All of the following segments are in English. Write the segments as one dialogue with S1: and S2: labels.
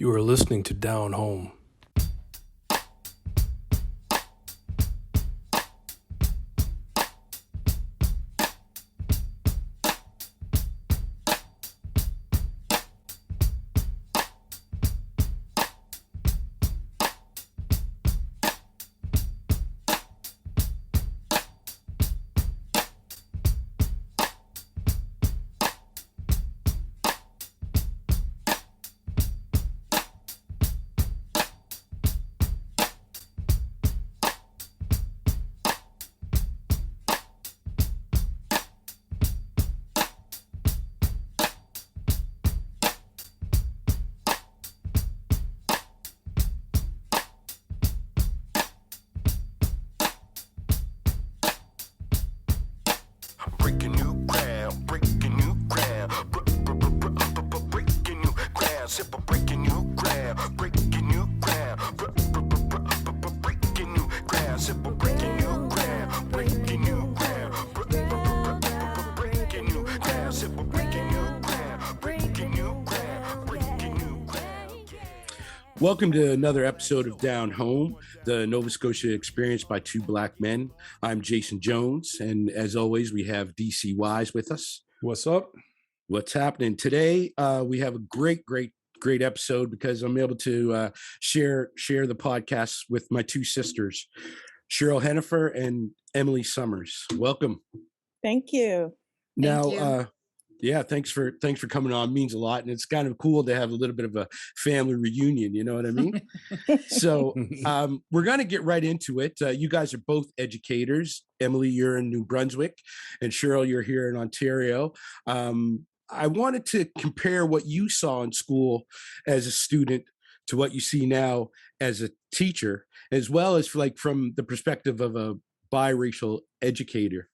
S1: You are listening to Down Home.
S2: Breaking new ground, breaking new ground, breaking new ground, sip of breaking new ground, breaking new ground, breaking new ground, sip of breaking new ground, breaking new ground, breaking new ground, sip of breaking new ground, breaking new ground, breaking new ground.
S3: Welcome to another episode of Down Home, the Nova Scotia experience by two Black men. I'm Jason Jones, and as always, we have DC Wise with us.
S1: What's up?
S3: What's happening today? We have a great episode because I'm able to share the podcast with my two sisters, Cheryl Hennifer and Emily Summers. Welcome.
S4: Thank you.
S3: Now, yeah, thanks for coming on. It means a lot, and it's kind of cool to have a little bit of a family reunion. You know what I mean? So we're going to get right into it. You guys are both educators. Emily, you're in New Brunswick, and Cheryl, you're here in Ontario. I wanted to compare what you saw in school as a student to what you see now as a teacher, as well as from the perspective of a biracial educator.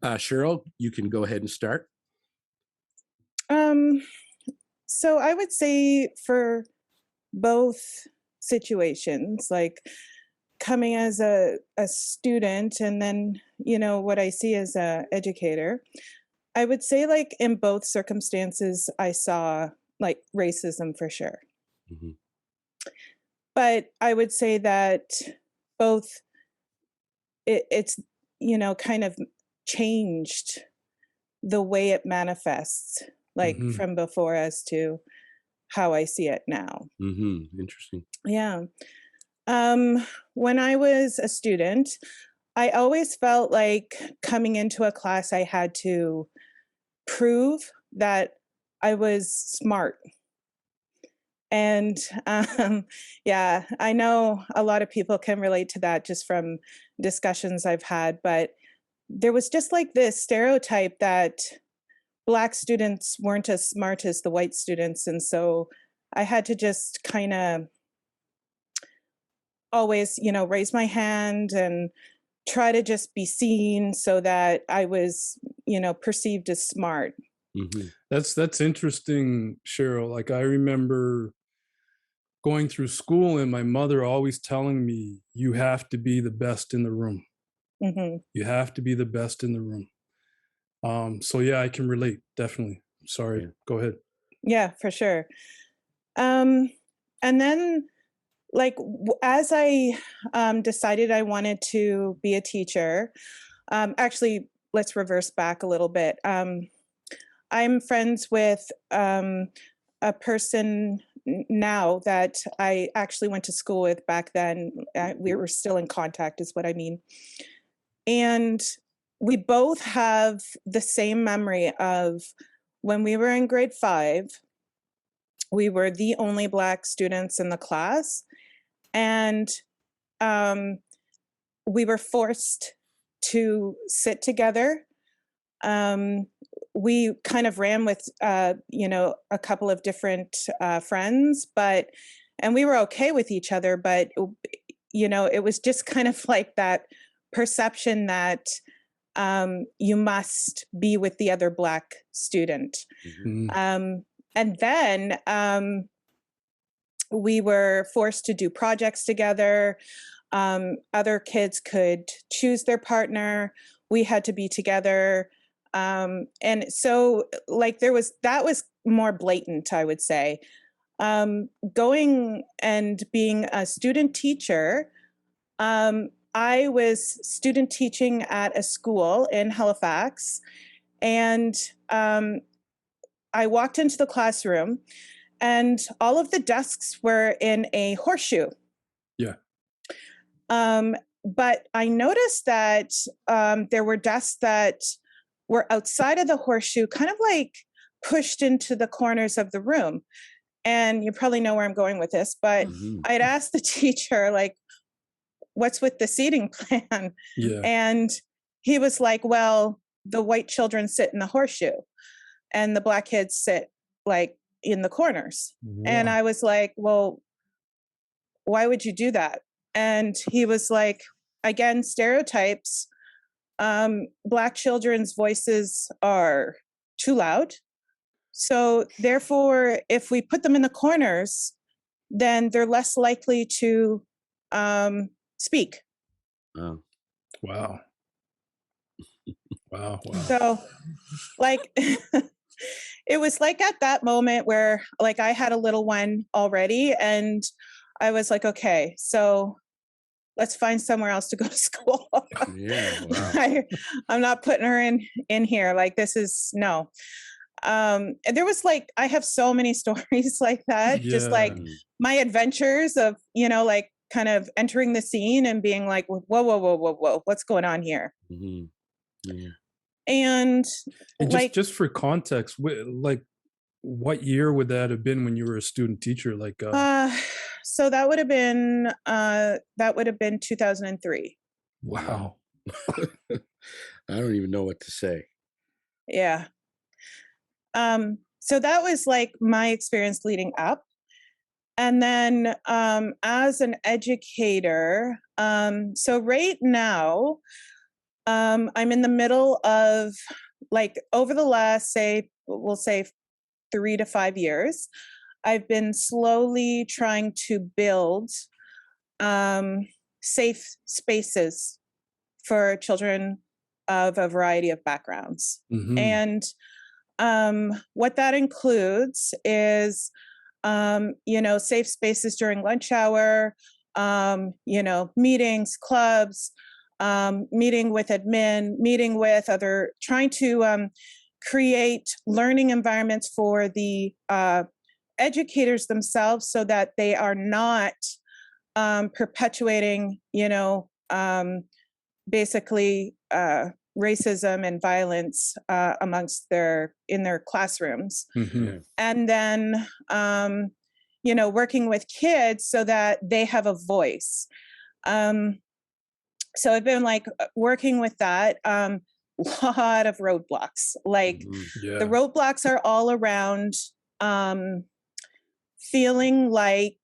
S3: Cheryl, you can go ahead and start.
S4: So I would say for both situations, like coming as a student and then, what I see as a educator, I would say like in both circumstances, I saw like racism for sure.
S3: Mm-hmm.
S4: But I would say that both it's, kind of changed the way it manifests, like from before as to how I see it now.
S3: Mm-hmm. Interesting.
S4: Yeah. When I was a student, I always felt like coming into a class, I had to prove that I was smart. And yeah, I know a lot of people can relate to that just from discussions I've had, but there was just like this stereotype that Black students weren't as smart as the white students. And so I had to just kind of always, raise my hand and try to just be seen so that I was, perceived as smart.
S3: Mm-hmm.
S1: That's interesting, Cheryl. Like I remember going through school and my mother always telling me, you have to be the best in the room.
S4: Mm-hmm.
S1: You have to be the best in the room. So yeah, I can relate, definitely. Sorry, Go ahead.
S4: Yeah, for sure. And then like as I decided I wanted to be a teacher, actually, let's reverse back a little bit. I'm friends with a person now that I actually went to school with back then. We were still in contact is what I mean. And we both have the same memory of when we were in grade 5, we were the only Black students in the class. And we were forced to sit together. We kind of ran with, a couple of different friends, and we were okay with each other, but, it was just kind of like that perception that you must be with the other Black student.
S3: Mm-hmm.
S4: And then we were forced to do projects together. Other kids could choose their partner. We had to be together. And so like that was more blatant, I would say. going and being a student teacher, I was student teaching at a school in Halifax, and I walked into the classroom, and all of the desks were in a horseshoe.
S1: Yeah.
S4: But I noticed that there were desks that were outside of the horseshoe, kind of like pushed into the corners of the room. And you probably know where I'm going with this, but
S3: Mhm.
S4: I'd asked the teacher, like, what's with the seating plan?
S1: Yeah.
S4: And he was like, well, the white children sit in the horseshoe and the black kids sit like in the corners. And
S1: Wow.
S4: I was like, well, why would you do that? And he was like, again, stereotypes. Black children's voices are too loud. So therefore, if we put them in the corners, then they're less likely to speak.
S3: Wow.
S1: Wow. Wow. Wow.
S4: So like it was like at that moment where like I had a little one already, and I was like, okay, so let's find somewhere else to go to school.
S3: Yeah. Wow.
S4: I'm not putting her in here. Like, this is no. And there was like, I have so many stories like that, just like
S3: Mm.
S4: my adventures of, like kind of entering the scene and being like, whoa, whoa, whoa, whoa, whoa, what's going on here?
S3: Mhm. Yeah.
S4: And
S1: And
S4: like,
S1: just for context, like, what year would that have been when you were a student teacher? Like,
S4: so that would have been 2003.
S1: wow.
S3: I don't even know what to say.
S4: Yeah. So that was like my experience leading up. And then as an educator, so right now, I'm in the middle of like over the last, we'll say 3 to 5 years, I've been slowly trying to build safe spaces for children of a variety of backgrounds.
S1: Mhm.
S4: And what that includes is, safe spaces during lunch hour, meetings, clubs, meeting with admin, meeting with other, trying to create learning environments for the educators themselves so that they are not perpetuating, basically racism and violence in their classrooms.
S1: Mhm.
S3: Yeah.
S4: And then, working with kids so that they have a voice. So I've been like working with that. Lot of roadblocks. Like
S3: Mhm.
S1: Yeah.
S4: the roadblocks are all around feeling like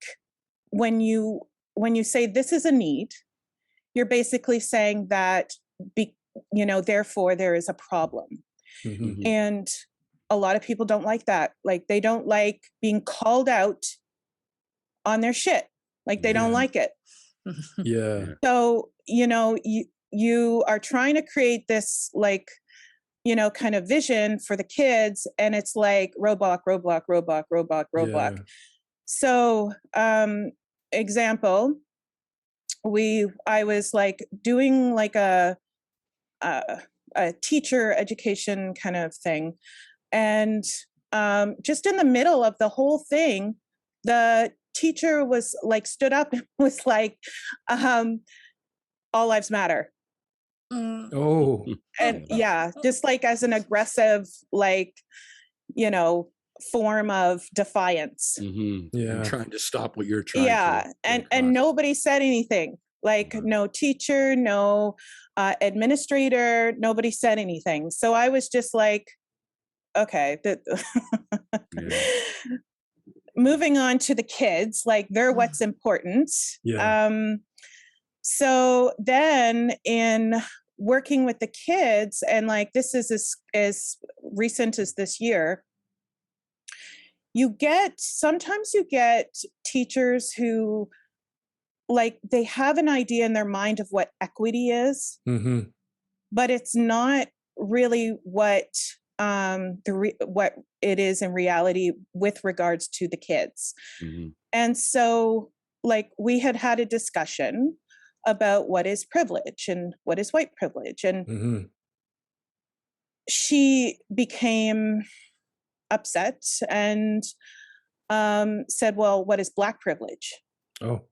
S4: when you say this is a need, you're basically saying that therefore there is a problem.
S1: Mhm.
S3: Mhm.
S4: And a lot of people don't like that. Like they don't like being called out on their shit. Like they don't
S1: Yeah.
S4: like it.
S1: Yeah.
S4: So, you are trying to create this like, kind of vision for the kids, and it's like roadblock, roadblock, roadblock, roadblock, roadblock.
S1: Yeah.
S4: So, example, I was like doing like a teacher education kind of thing, and just in the middle of the whole thing, the teacher was like stood up and was like, all lives matter.
S1: Oh.
S4: And yeah, just like as an aggressive, like, form of defiance.
S3: Mhm.
S1: Yeah.
S3: And trying to stop what you're trying
S4: Yeah.
S3: to
S4: And
S3: get across.
S4: nobody said anything. Like
S3: Mhm.
S4: no teacher, no administrator, nobody said anything. So I was just like, okay.
S3: Yeah.
S4: Moving on to the kids, like they're what's important.
S1: Yeah.
S4: So then in working with the kids, and like this is as recent as this year, sometimes you get teachers who like they have an idea in their mind of what equity is,
S1: Mhm.
S4: but it's not really what what it is in reality with regards to the kids.
S3: Mhm.
S4: And so, like, we had had a discussion about what is privilege and what is white privilege. And
S1: Hmm.
S4: she became upset and said, well, what is black privilege?
S1: Oh,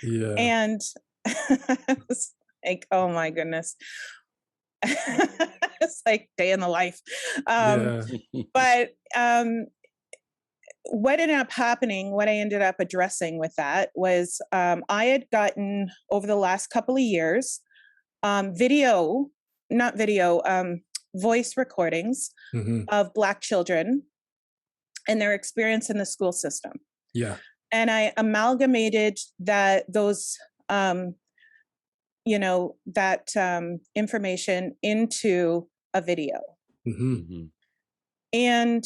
S1: yeah.
S4: And I was like, oh my goodness. It's like day in the life.
S1: Yeah.
S4: But what ended up happening, what I ended up addressing with that was I had gotten over the last couple of years voice recordings
S1: Hmm.
S4: of Black children and their experience in the school system.
S1: Yeah.
S4: And I amalgamated those information into a video.
S1: Hmm.
S3: Mhm.
S4: And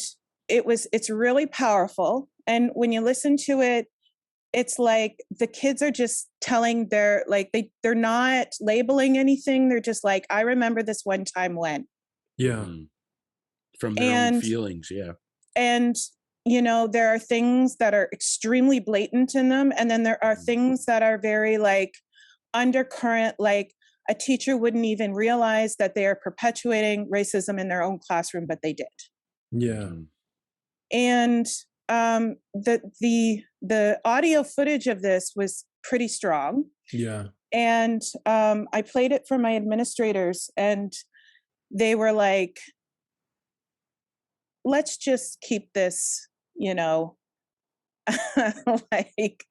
S4: it's really powerful. And when you listen to it, it's like the kids are just telling they're not labeling anything. They're just like, I remember this one time when.
S1: Yeah.
S3: Mhm. From their own
S4: And
S3: feelings, yeah.
S4: and there are things that are extremely blatant in them, and then there are things that are very like undercurrent, like a teacher wouldn't even realize that they are perpetuating racism in their own classroom, but they did.
S1: Yeah.
S3: Mhm.
S4: And the audio footage of this was pretty strong.
S1: Yeah.
S4: And I played it for my administrators, and they were like, let's just keep this, like,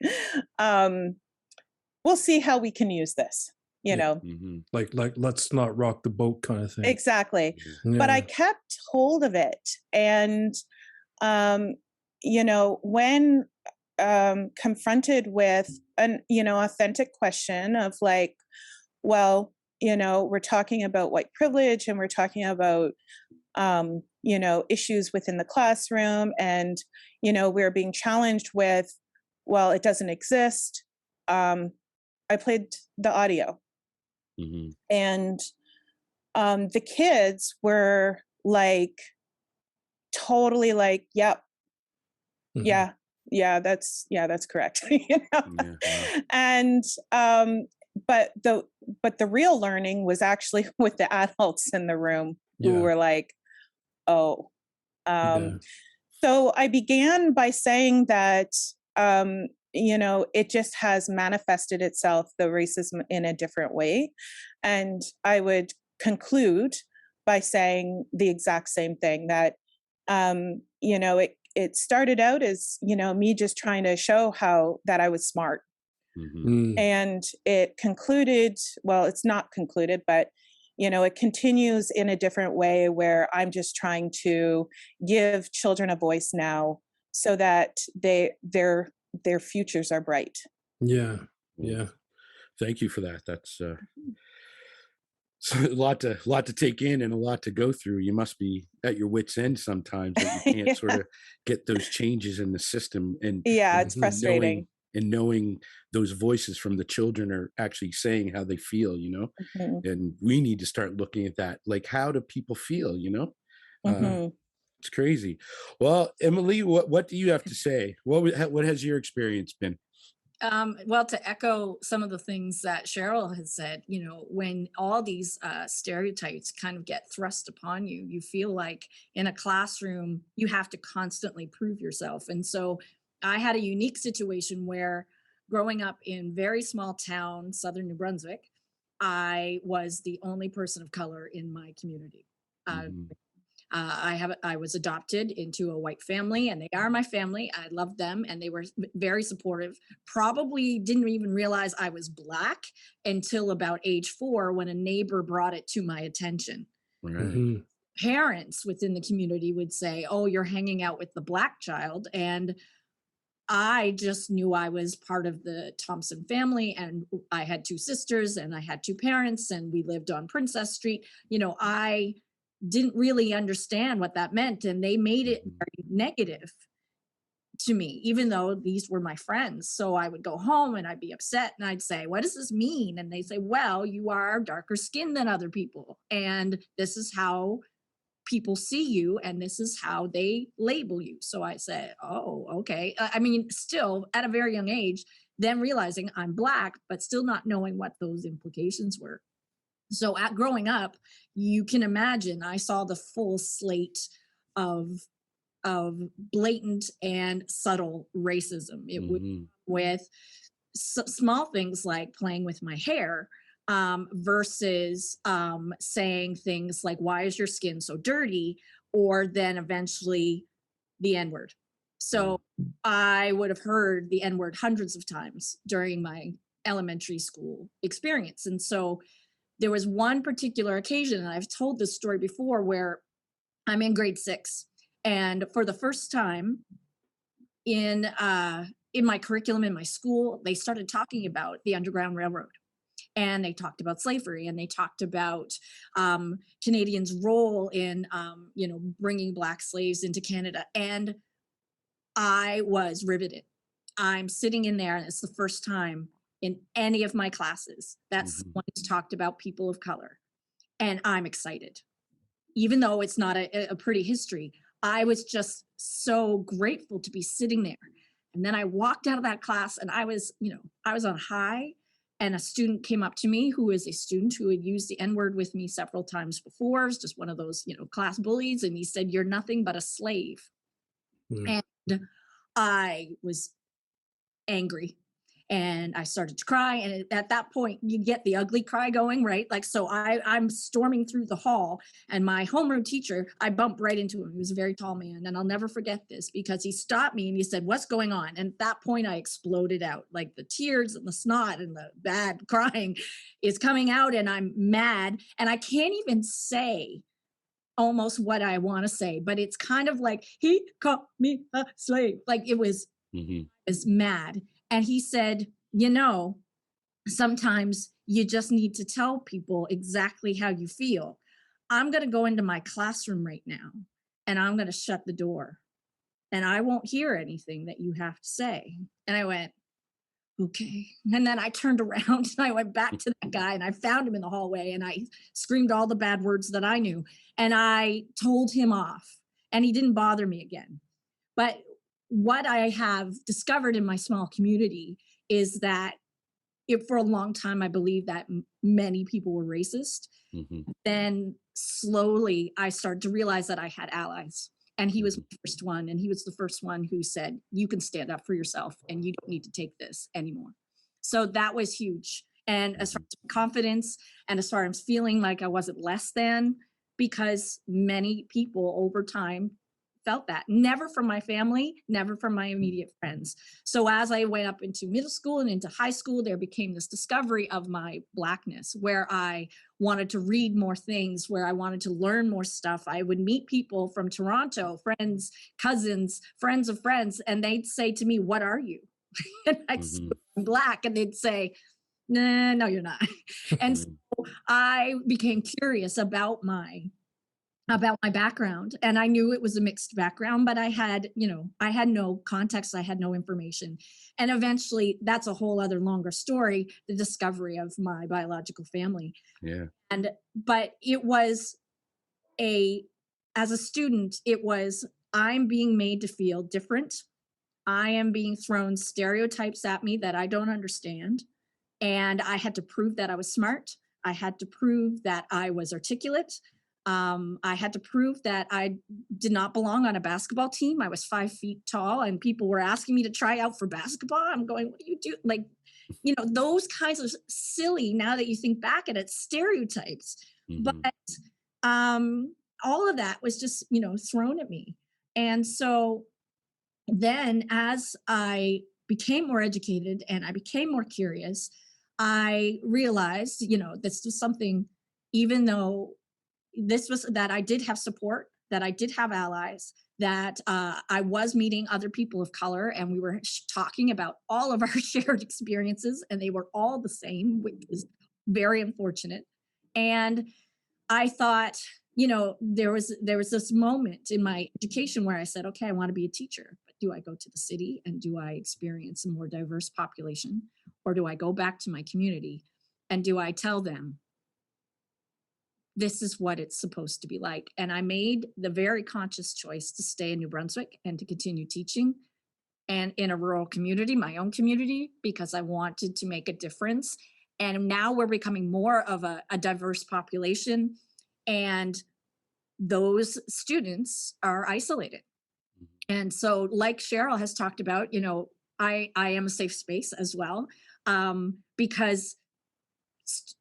S4: we'll see how we can use this, you
S1: Yeah.
S4: know.
S3: Mhm.
S1: Like, let's not rock the boat kind of thing.
S4: Exactly.
S3: Yeah.
S4: But I
S1: Yeah.
S4: kept hold of it. And, when confronted with an, authentic question of like, well, we're talking about white privilege and we're talking about, issues within the classroom, and, we're being challenged with, well, it doesn't exist. I played the audio,
S3: Mhm.
S4: and the kids were like, totally like, yep,
S1: Mhm.
S4: that's correct.
S3: Yeah, wow.
S4: And but the real learning was actually with the adults in the room who
S1: Yeah.
S4: were like, oh.
S1: Yeah.
S4: So I began by saying that it just has manifested itself, the racism, in a different way. And I would conclude by saying the exact same thing, that it started out as, me just trying to show how that I was smart.
S3: Mhm.
S1: Mm.
S4: And it concluded, well, it's not concluded, but it continues in a different way, where I'm just trying to give children a voice now so that their futures are bright.
S1: Yeah.
S3: Well,
S1: Yeah.
S3: thank you for that. That's a lot to take in and a lot to go through. You must be at your wits' end sometimes that you can't
S4: Yeah.
S3: sort of get those changes in the system, and
S4: Yeah,
S3: and
S4: it's
S1: Mhm.
S4: frustrating.
S3: knowing those voices from the children are actually saying how they feel,
S4: Mhm,
S3: and we need to start looking at that, like, how do people feel, uh
S4: mhm.
S3: it's crazy. Well, Emily, what do you have to say? What has your experience been?
S5: Well, to echo some of the things that Cheryl has said, when all these stereotypes kind of get thrust upon you, you feel like in a classroom, you have to constantly prove yourself. And so I had a unique situation where growing up in very small town, southern New Brunswick, I was the only person of color in my community. Uh,
S3: Mhm.
S5: I was adopted into a white family, and they are my family. I love them, and they were very supportive. Probably didn't even realize I was Black until about age 4, when a neighbor brought it to my attention.
S3: Right.
S1: Mhm.
S5: Parents within the community would say, "Oh, you're hanging out with the Black child," and I just knew I was part of the Thompson family, and I had 2 sisters, and I had 2 parents, and we lived on Princess Street. I didn't really understand what that meant, and they made it
S3: Mhm.
S5: very negative to me, even though these were my friends. So I would go home and I'd be upset, and I'd say, "What does this mean?" And they say, "Well, you are darker skinned than other people, and this is how people see you and this is how they label you. So I said, oh, okay. I mean, still at a very young age, then realizing I'm Black, but still not knowing what those implications were. So growing up, you can imagine I saw the full slate of blatant and subtle racism. It would
S3: Mhm.
S5: with small things like playing with my hair, versus saying things like, why is your skin so dirty? Or then eventually the N word. So I would have heard the N word hundreds of times during my elementary school experience. And so there was one particular occasion, and I've told this story before, where I'm in grade 6. And for the first time in my curriculum in my school, they started talking about the Underground Railroad. And they talked about slavery, and they talked about Canadians' role in, bringing Black slaves into Canada. And I was riveted. I'm sitting in there, and it's the first time in any of my classes that someone has talked about people of color. And I'm excited. Even though it's not a pretty history, I was just so grateful to be sitting there. And then I walked out of that class, and I was on high. And a student came up to me who is a student who had used the N-word with me several times before. It was just one of those, class bullies. And he said, "You're nothing but a slave."
S1: Mm.
S5: And I was angry. And I started to cry. And at that point, you get the ugly cry going, right? Like, so I'm storming through the hall, and my homeroom teacher, I bumped right into him. He was a very tall man. And I'll never forget this, because he stopped me and he said, "What's going on?" And at that point, I exploded out. Like, the tears and the snot and the bad crying is coming out, and I'm mad. And I can't even say almost what I want to say, but it's kind of like, he called me a slave. Like, it was mad. And he said, sometimes you just need to tell people exactly how you feel. I'm going to go into my classroom right now, and I'm going to shut the door, and I won't hear anything that you have to say. And I went, okay. And then I turned around and I went back to that guy, and I found him in the hallway, and I screamed all the bad words that I knew, and I told him off, and he didn't bother me again. But what I have discovered in my small community is that for a long time, I believed that many people were racist. Then slowly I started to realize that I had allies, and he was the first one. And he was the first one who said, "You can stand up for yourself, and you don't need to take this anymore." So that was huge. And as far as confidence, and as far as feeling like I wasn't less than, because many people over time felt that. Never from my family, never from my immediate friends. So as I went up into middle school and into high school, there became this discovery of my Blackness, where I wanted to read more things, where I wanted to learn more stuff. I would meet people from Toronto, friends, cousins, friends of friends, and they'd say to me, "What are you?" And I'd say, "I'm Black." And they'd say, "Nah, no, you're not." And so I became curious about my background, and I knew it was a mixed background, but I had no context, I had no information. And eventually, that's a whole other longer story, the discovery of my biological family. But it was as a student, it was, I'm being made to feel different. I am being thrown stereotypes at me that I don't understand. And I had to prove that I was smart. I had to prove that I was articulate. I had to prove that I did not belong on a basketball team. I was 5 feet tall, and people were asking me to try out for basketball. I'm going, "What do you do?" Like, those kinds of silly, now that you think back at it, stereotypes. But all of that was just, thrown at me. And so then as I became more educated and I became more curious, I realized, this was something, even though this was that I did have support, that I did have allies, that I was meeting other people of color, and we were talking about all of our shared experiences, and they were all the same, which was very unfortunate. And I thought, there was this moment in my education where I said, okay, I want to be a teacher, but do I go to the city and do I experience a more diverse population, or do I go back to my community and do I tell them this is what it's supposed to be like. And I made the very conscious choice to stay in New Brunswick and to continue teaching and in a rural community, my own community, because I wanted to make a difference. And now we're becoming more of a diverse population, and those students are isolated. And so, like Cheryl has talked about, you know, I am a safe space as well, because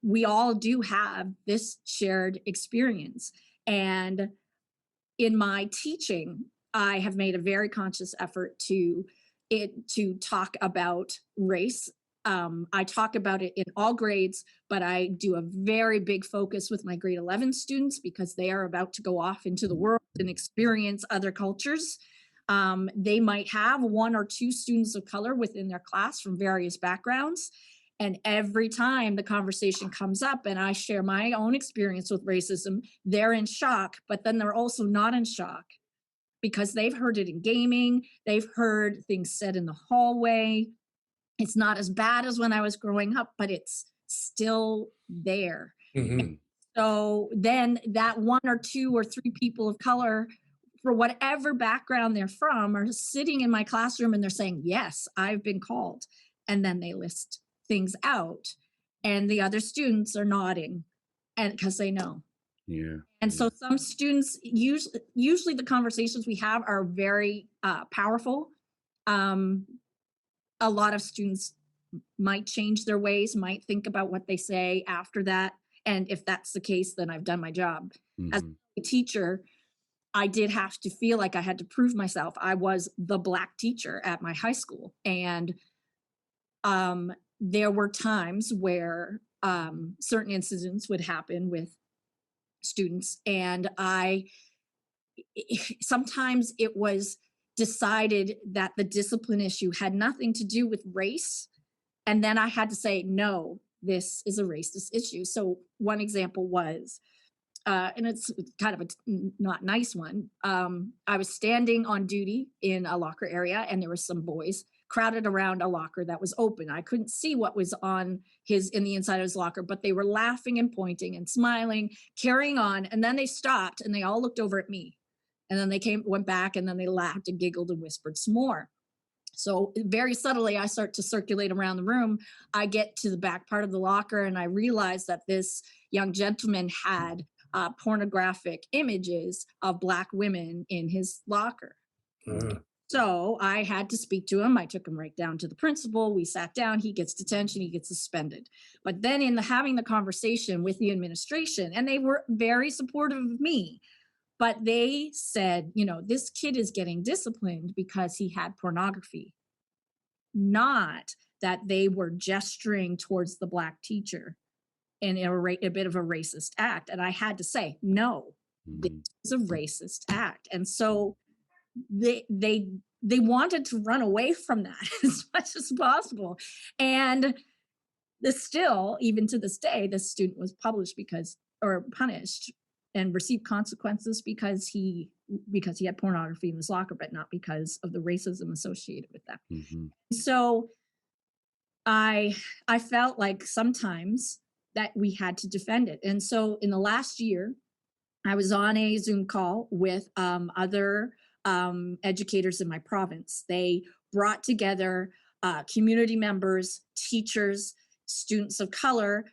S5: we all do have this shared experience. And in my teaching, I have made a very conscious effort to talk about race. I talk about it in all grades, but I do a very big focus with my grade 11 students because they are about to go off into the world and experience other cultures. They might have one or two students of color within their class from various backgrounds. And every time the conversation comes up and I share my own experience with racism, they're in shock, but then they're also not in shock because they've heard it in gaming. They've heard things said in the hallway. It's not as bad as when I was growing up, but it's still there.
S1: Mhm.
S5: So then that one or two or three people of color, for whatever background they're from, are sitting in my classroom and they're saying, yes, I've been called. And then they list things out and the other students are nodding and because they know.
S3: Yeah.
S5: And so some students, usually the conversations we have are very powerful. A lot of students might change their ways, might think about what they say after that. And if that's the case, then I've done my job. As
S3: Mhm.
S5: a teacher, I did have to feel like I had to prove myself. I was the Black teacher at my high school. And there were times where certain incidents would happen with students. And sometimes it was decided that the discipline issue had nothing to do with race. And then I had to say, no, this is a racist issue. So one example was, and it's kind of a not nice one. I was standing on duty in a locker area and there were some boys crowded around a locker that was open. I couldn't see what was in the inside of his locker, but they were laughing and pointing and smiling, carrying on. And then they stopped and they all looked over at me. And then they went back and then they laughed and giggled and whispered some more. So very subtly, I start to circulate around the room. I get to the back part of the locker and I realize that this young gentleman had pornographic images of Black women in his locker. So I had to speak to him. I took him right down to the principal. We sat down. He gets detention. He gets suspended. But then in having the conversation with the administration, and they were very supportive of me, but they said, you know, this kid is getting disciplined because he had pornography, not that they were gesturing towards the Black teacher in a bit of a racist act. And I had to say, no, this is a racist act. And so they wanted to run away from that as much as possible. And still, even to this day, the student was punished and received consequences because he had pornography in his locker, but not because of the racism associated with that.
S3: Mhm.
S5: So I felt like sometimes that we had to defend it. And so in the last year, I was on a Zoom call with other educators in my province. They brought together community members, teachers, students of color,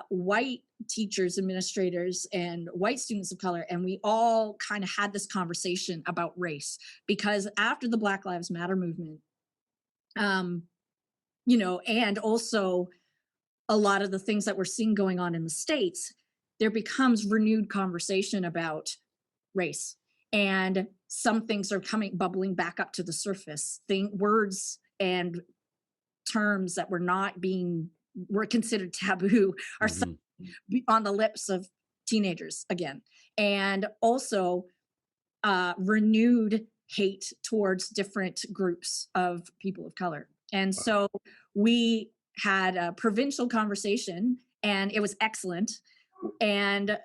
S5: white teachers, administrators, and white students of color. And we all kind of had this conversation about race because after the Black Lives Matter movement, you know, and also a lot of the things that we're seeing going on in the States, there becomes renewed conversation about race. And some things are bubbling back up to the surface. Words and terms that were considered taboo are on the lips of teenagers again. And also renewed hate towards different groups of people of color. And so we had a provincial conversation and it was excellent. And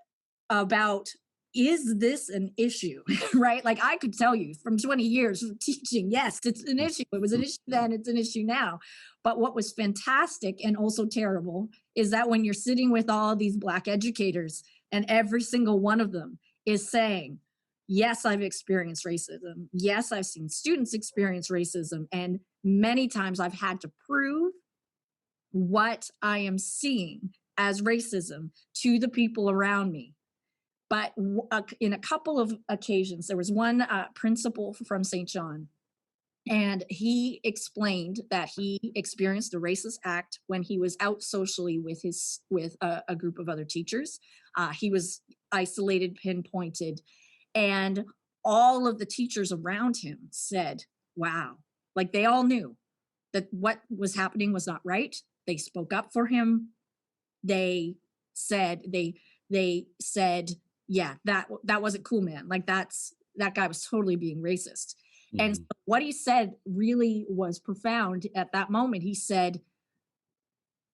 S5: about, is this an issue, right? Like I could tell you from 20 years of teaching, yes, it's an issue. It was an issue then, it's an issue now. But what was fantastic and also terrible is that when you're sitting with all these Black educators, And every single one of them is saying, yes, I've experienced racism. Yes, I've seen students experience racism. And many times I've had to prove what I am seeing as racism to the people around me. But in a couple of occasions, there was one principal from St. John, and he explained that he experienced a racist act when he was out socially with a group of other teachers. He was isolated, pinpointed, and all of the teachers around him said, wow, like they all knew that what was happening was not right. They spoke up for him. They said, yeah, that wasn't cool, man. Like that guy was totally being racist. And so what he said really was profound at that moment. He said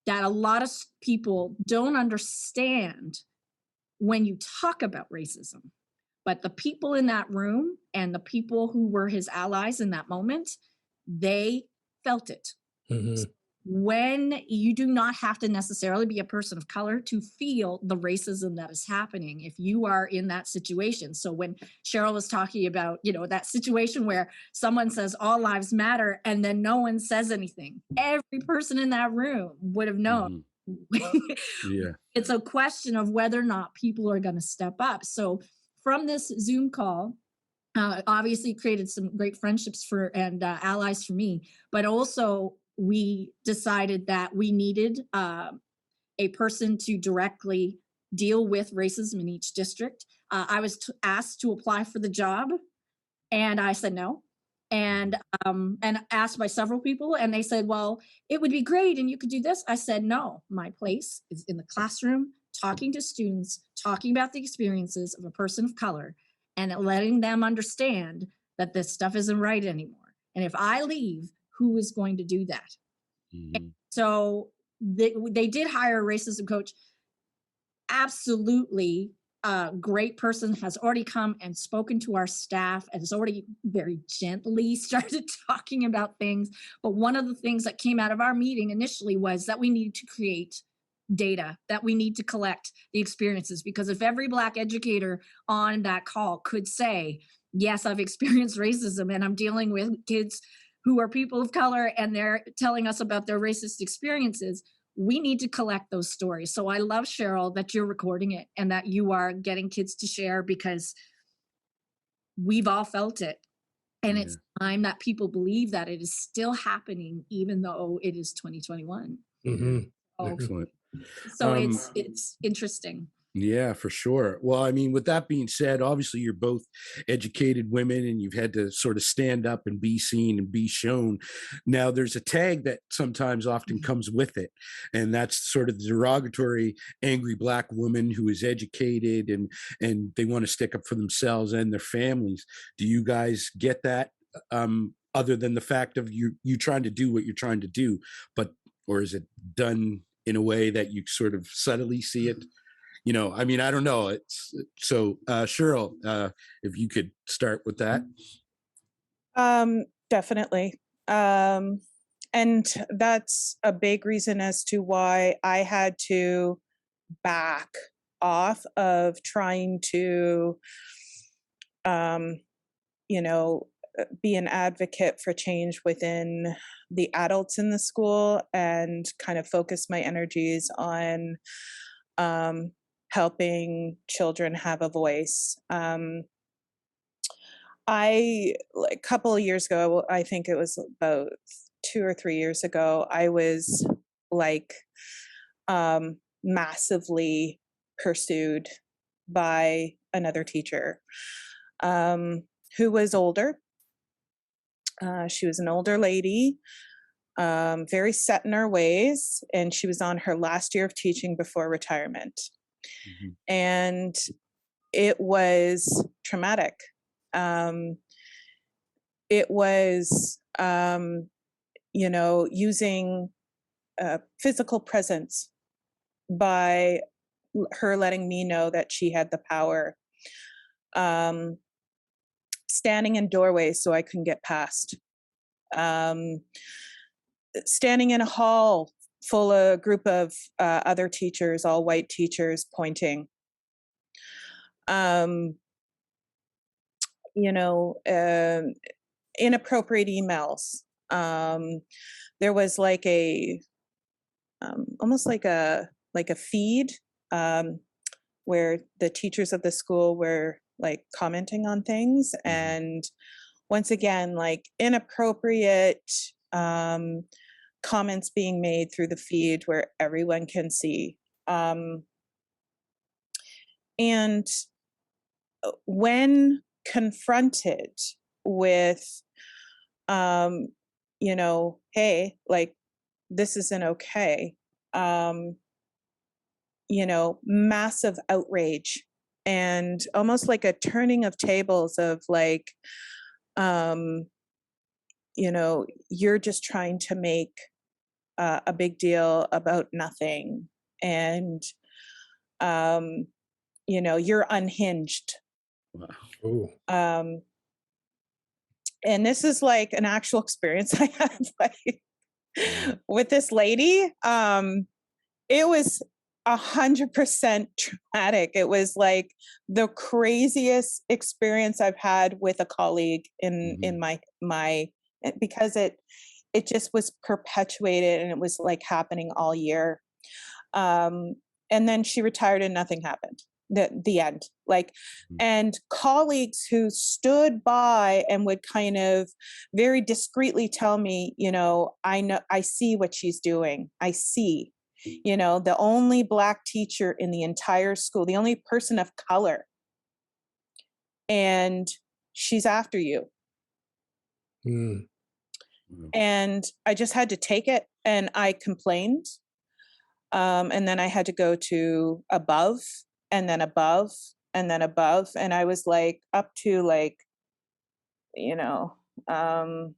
S5: that a lot of people don't understand when you talk about racism, but the people in that room and the people who were his allies in that moment, they felt it.
S1: Mhm.
S5: When you do not have to necessarily be a person of color to feel the racism that is happening if you are in that situation. So when Cheryl was talking about, that situation where someone says all lives matter and then no one says anything, every person in that room would have known.
S3: Yeah.
S5: It's a question of whether or not people are going to step up. So from this Zoom call, obviously created some great friendships and allies for me, but also we decided that we needed a person to directly deal with racism in each district. I was asked to apply for the job, and I said no, and asked by several people, and they said, well, it would be great and you could do this. I said, no, my place is in the classroom, talking to students, talking about the experiences of a person of color, and letting them understand that this stuff isn't right anymore. And if I leave, who is going to do that? So they did hire a racism coach. Absolutely. A great person has already come and spoken to our staff and has already very gently started talking about things. But one of the things that came out of our meeting initially was that we needed to create data, that we need to collect the experiences, because if every Black educator on that call could say, yes, I've experienced racism and I'm dealing with kids who are people of color and they're telling us about their racist experiences, we need to collect those stories. So I love, Cheryl, that you're recording it and that you are getting kids to share, because we've all felt it. And it's time that people believe that it is still happening, even though it is 2021.
S1: Mhm.
S3: Excellent.
S5: So it's interesting.
S3: Yeah, for sure. Well, I mean, with that being said, obviously you're both educated women and you've had to sort of stand up and be seen and be shown. Now, there's a tag that sometimes often comes with it, and that's sort of the derogatory, angry Black woman who is educated and they want to stick up for themselves and their families. Do you guys get that? Other than the fact of you trying to do what you're trying to do, or is it done in a way that you sort of subtly see it? I mean, I don't know. It's so, Cheryl, if you could start with that.
S4: Definitely. And that's a big reason as to why I had to back off of trying to, be an advocate for change within the adults in the school and kind of focus my energies on helping children have a voice. A couple of years ago, I think it was about 2 or 3 years ago, I was massively pursued by another teacher who was older. She was an older lady, very set in her ways, and she was on her last year of teaching before retirement. And it was traumatic. It was, using physical presence by her letting me know that she had the power. Standing in doorways so I couldn't get past. Standing in a hall full of group of other teachers, all white teachers, pointing. um, you know, inappropriate emails. There was like a almost like a feed where the teachers of the school were like commenting on things, and once again, like inappropriate comments being made through the feed where everyone can see. And when confronted with, you know, hey, like this isn't okay, you know, massive outrage and almost like a turning of tables of like, you know, you're just trying to make a big deal about nothing. And, you know, you're unhinged.
S3: Wow.
S1: Oh,
S4: And this is like an actual experience I had like with this lady. It was 100% traumatic. It was like the craziest experience I've had with a colleague in my because it just was perpetuated and it was like happening all year. And then she retired and nothing happened. The end. Like, and colleagues who stood by and would kind of very discreetly tell me, you know, I see what she's doing. I see, you know, the only Black teacher in the entire school, the only person of color, and she's after you.
S1: mm,
S4: And I just had to take it, and I complained. And then I had to go to above, and then above, and then above. And I was like up to like, you know, kind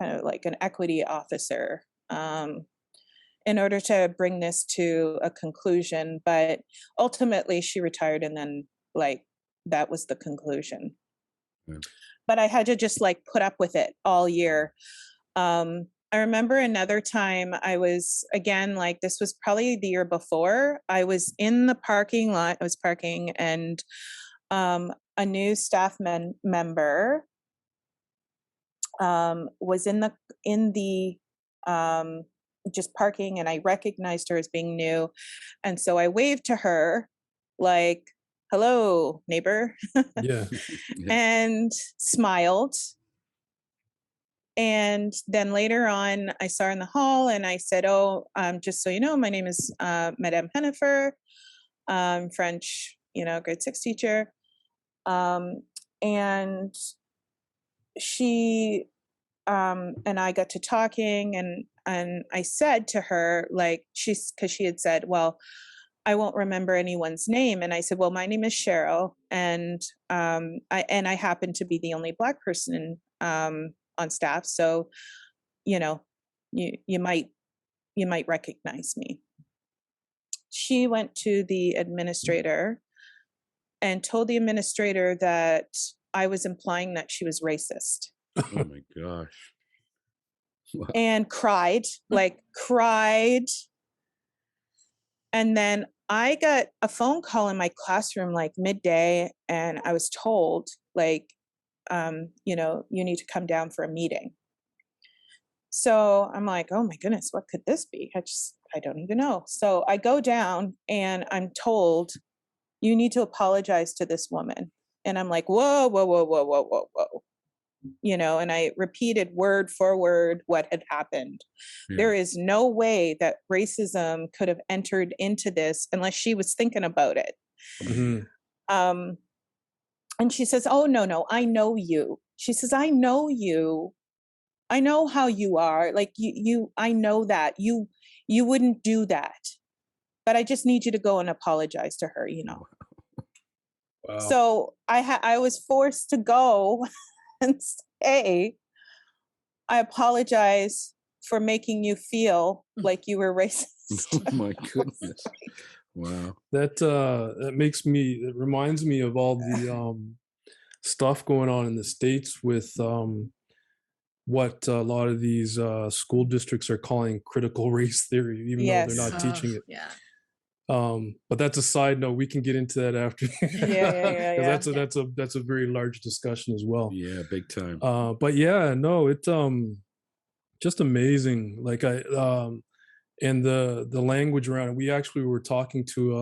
S4: of like an equity officer, in order to bring this to a conclusion. But ultimately she retired, and then like that was the conclusion.
S3: Yeah.
S4: But I had to just like put up with it all year. I remember another time I was, again, like this was probably the year before, I was in the parking lot, I was parking, and a new staff member was in the just parking, and I recognized her as being new. And so I waved to her like, hello, neighbor,
S1: yeah.
S4: and smiled. And then later on, I saw her in the hall, and I said, "Oh, just so you know, my name is Madame Hennifer. I'm French, you know, grade 6 teacher." And she and I got to talking, and I said to her, like, because she had said, "Well, I won't remember anyone's name," and I said, "Well, my name is Cheryl, and I happen to be the only Black person on staff, so you know, you might recognize me." She went to the administrator and told the administrator that I was implying that she was racist,
S3: Oh my gosh. Wow.
S4: and cried, like cried. And then I got a phone call in my classroom like midday, and I was told like, you know, you need to come down for a meeting. So I'm like, oh my goodness, what could this be? I don't even know. So I go down, and I'm told, you need to apologize to this woman. And I'm like, whoa, whoa, whoa, whoa, whoa, whoa, whoa. You know, and I repeated word for word what had happened.
S3: Yeah.
S4: There is no way that racism could have entered into this unless she was thinking about it.
S1: Mhm.
S4: And she says, "Oh, no, I know you." She says, "I know you. I know how you are. Like I know that you wouldn't do that, but I just need you to go and apologize to her, you know."
S1: Wow.
S4: So I was forced to go and say, "I apologize for making you feel like you were racist."
S3: Oh my goodness. Wow.
S1: That makes me, it reminds me of all the stuff going on in the States with what a lot of these school districts are calling critical race theory, even though
S4: Yes.
S1: they're not teaching it.
S5: Yeah.
S1: But that's a side note. We can get into that after.
S4: Yeah.
S1: 'Cause that's a very large discussion as well.
S3: Yeah, big time.
S1: But yeah, no, it just amazing. Like and the language around it. We actually were talking to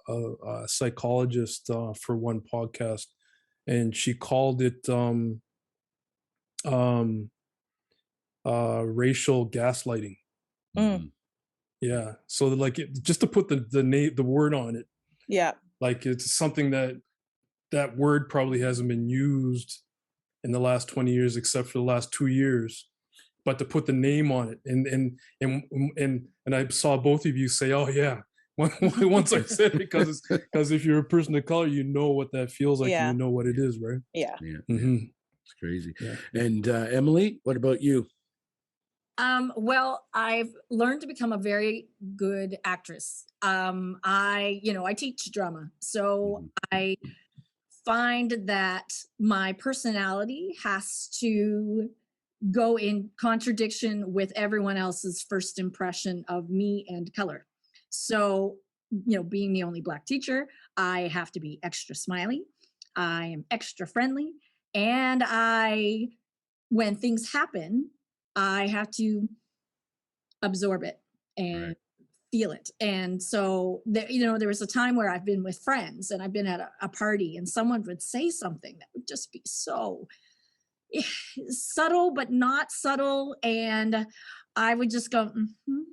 S1: a psychologist for one podcast, and she called it um racial gaslighting.
S3: Mhm.
S1: Yeah. So like just to put the word on it,
S4: Yeah.
S1: like it's something that word probably hasn't been used in the last 20 years except for the last 2 years, but to put the name on it, and I saw both of you say, oh yeah, once I said it, because if you're a person of color, you know what that feels like, and
S4: Yeah.
S1: you know what it is, right?
S4: Yeah.
S3: Yeah,
S1: Hmm.
S3: it's crazy.
S1: Yeah.
S3: And Emily, what about you?
S5: Well, I've learned to become a very good actress. I teach drama, so
S3: Mhm.
S5: I find that my personality has to go in contradiction with everyone else's first impression of me and color. So, being the only Black teacher, I have to be extra smiley. I am extra friendly. And when things happen, I have to absorb it and
S3: Right.
S5: feel it. And so there was a time where I've been with friends and I've been at a party and someone would say something that would just be so subtle but not subtle, and I would just go, "Mhm."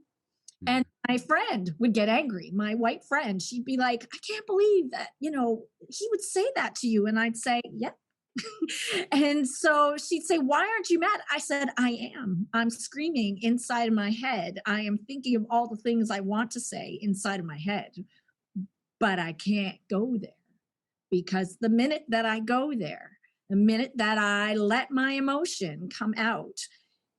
S5: And my friend would get angry. My white friend, she'd be like, I can't believe that, he would say that to you. And I'd say, yep. And so she'd say, why aren't you mad? I said, I am. I'm screaming inside of my head. I am thinking of all the things I want to say inside of my head, but I can't go there, because the minute that I go there, the minute that I let my emotion come out,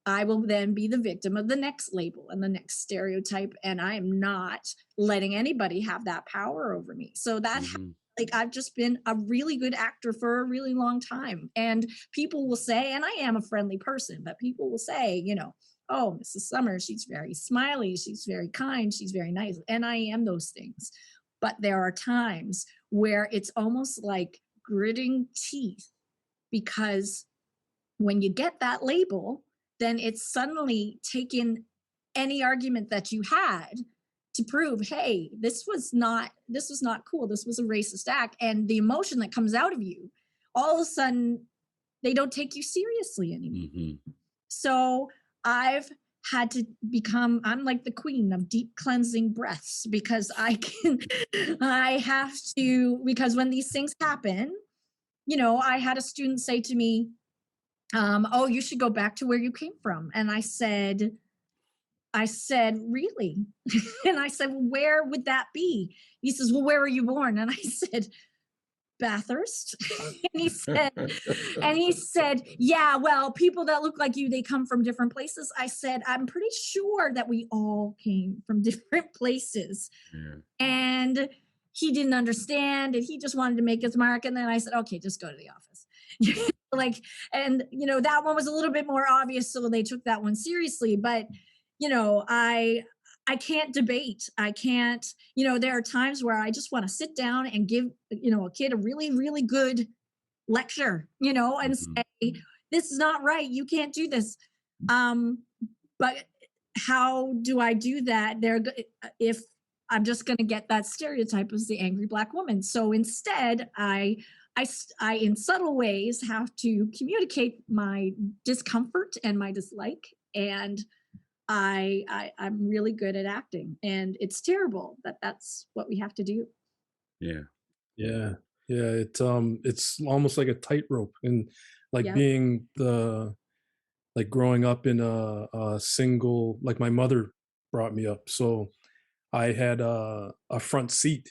S5: I will then be the victim of the next label and the next stereotype. And I am not letting anybody have that power over me. So
S3: Mhm.
S5: like, I've just been a really good actor for a really long time. And people will say, and I am a friendly person, but people will say, oh, Mrs. Summers, she's very smiley, she's very kind, she's very nice. And I am those things. But there are times where it's almost like gritting teeth, because when you get that label, then it's suddenly taken any argument that you had to prove, hey, this was not cool, this was a racist act, and the emotion that comes out of you, all of a sudden they don't take you seriously anymore.
S3: Mhm.
S5: So I've had to I'm like the queen of deep cleansing breaths, because I have to, because when these things happen, I had a student say to me, oh, you should go back to where you came from. And I said, really? And I said, well, where would that be? He says, well, where were you born? And I said, Bathurst. and he said, yeah, well, people that look like you, they come from different places. I said, I'm pretty sure that we all came from different places.
S3: Yeah.
S5: And he didn't understand, and he just wanted to make his mark. And then I said, okay, just go to the office. That one was a little bit more obvious, so they took that one seriously. But I can't debate. I can't, there are times where I just want to sit down and give, a kid a really, really good lecture, and
S3: Mhm.
S5: say, this is not right. You can't do this. But how do I do that? If I'm just going to get that stereotype as the angry Black woman. So instead, I in subtle ways have to communicate my discomfort and my dislike, and I'm really good at acting, and it's terrible that that's what we have to do.
S3: Yeah.
S1: Yeah. Yeah. It's almost like a tightrope, and like
S5: Yeah.
S1: being like growing up in a single, like my mother brought me up. So I had a front seat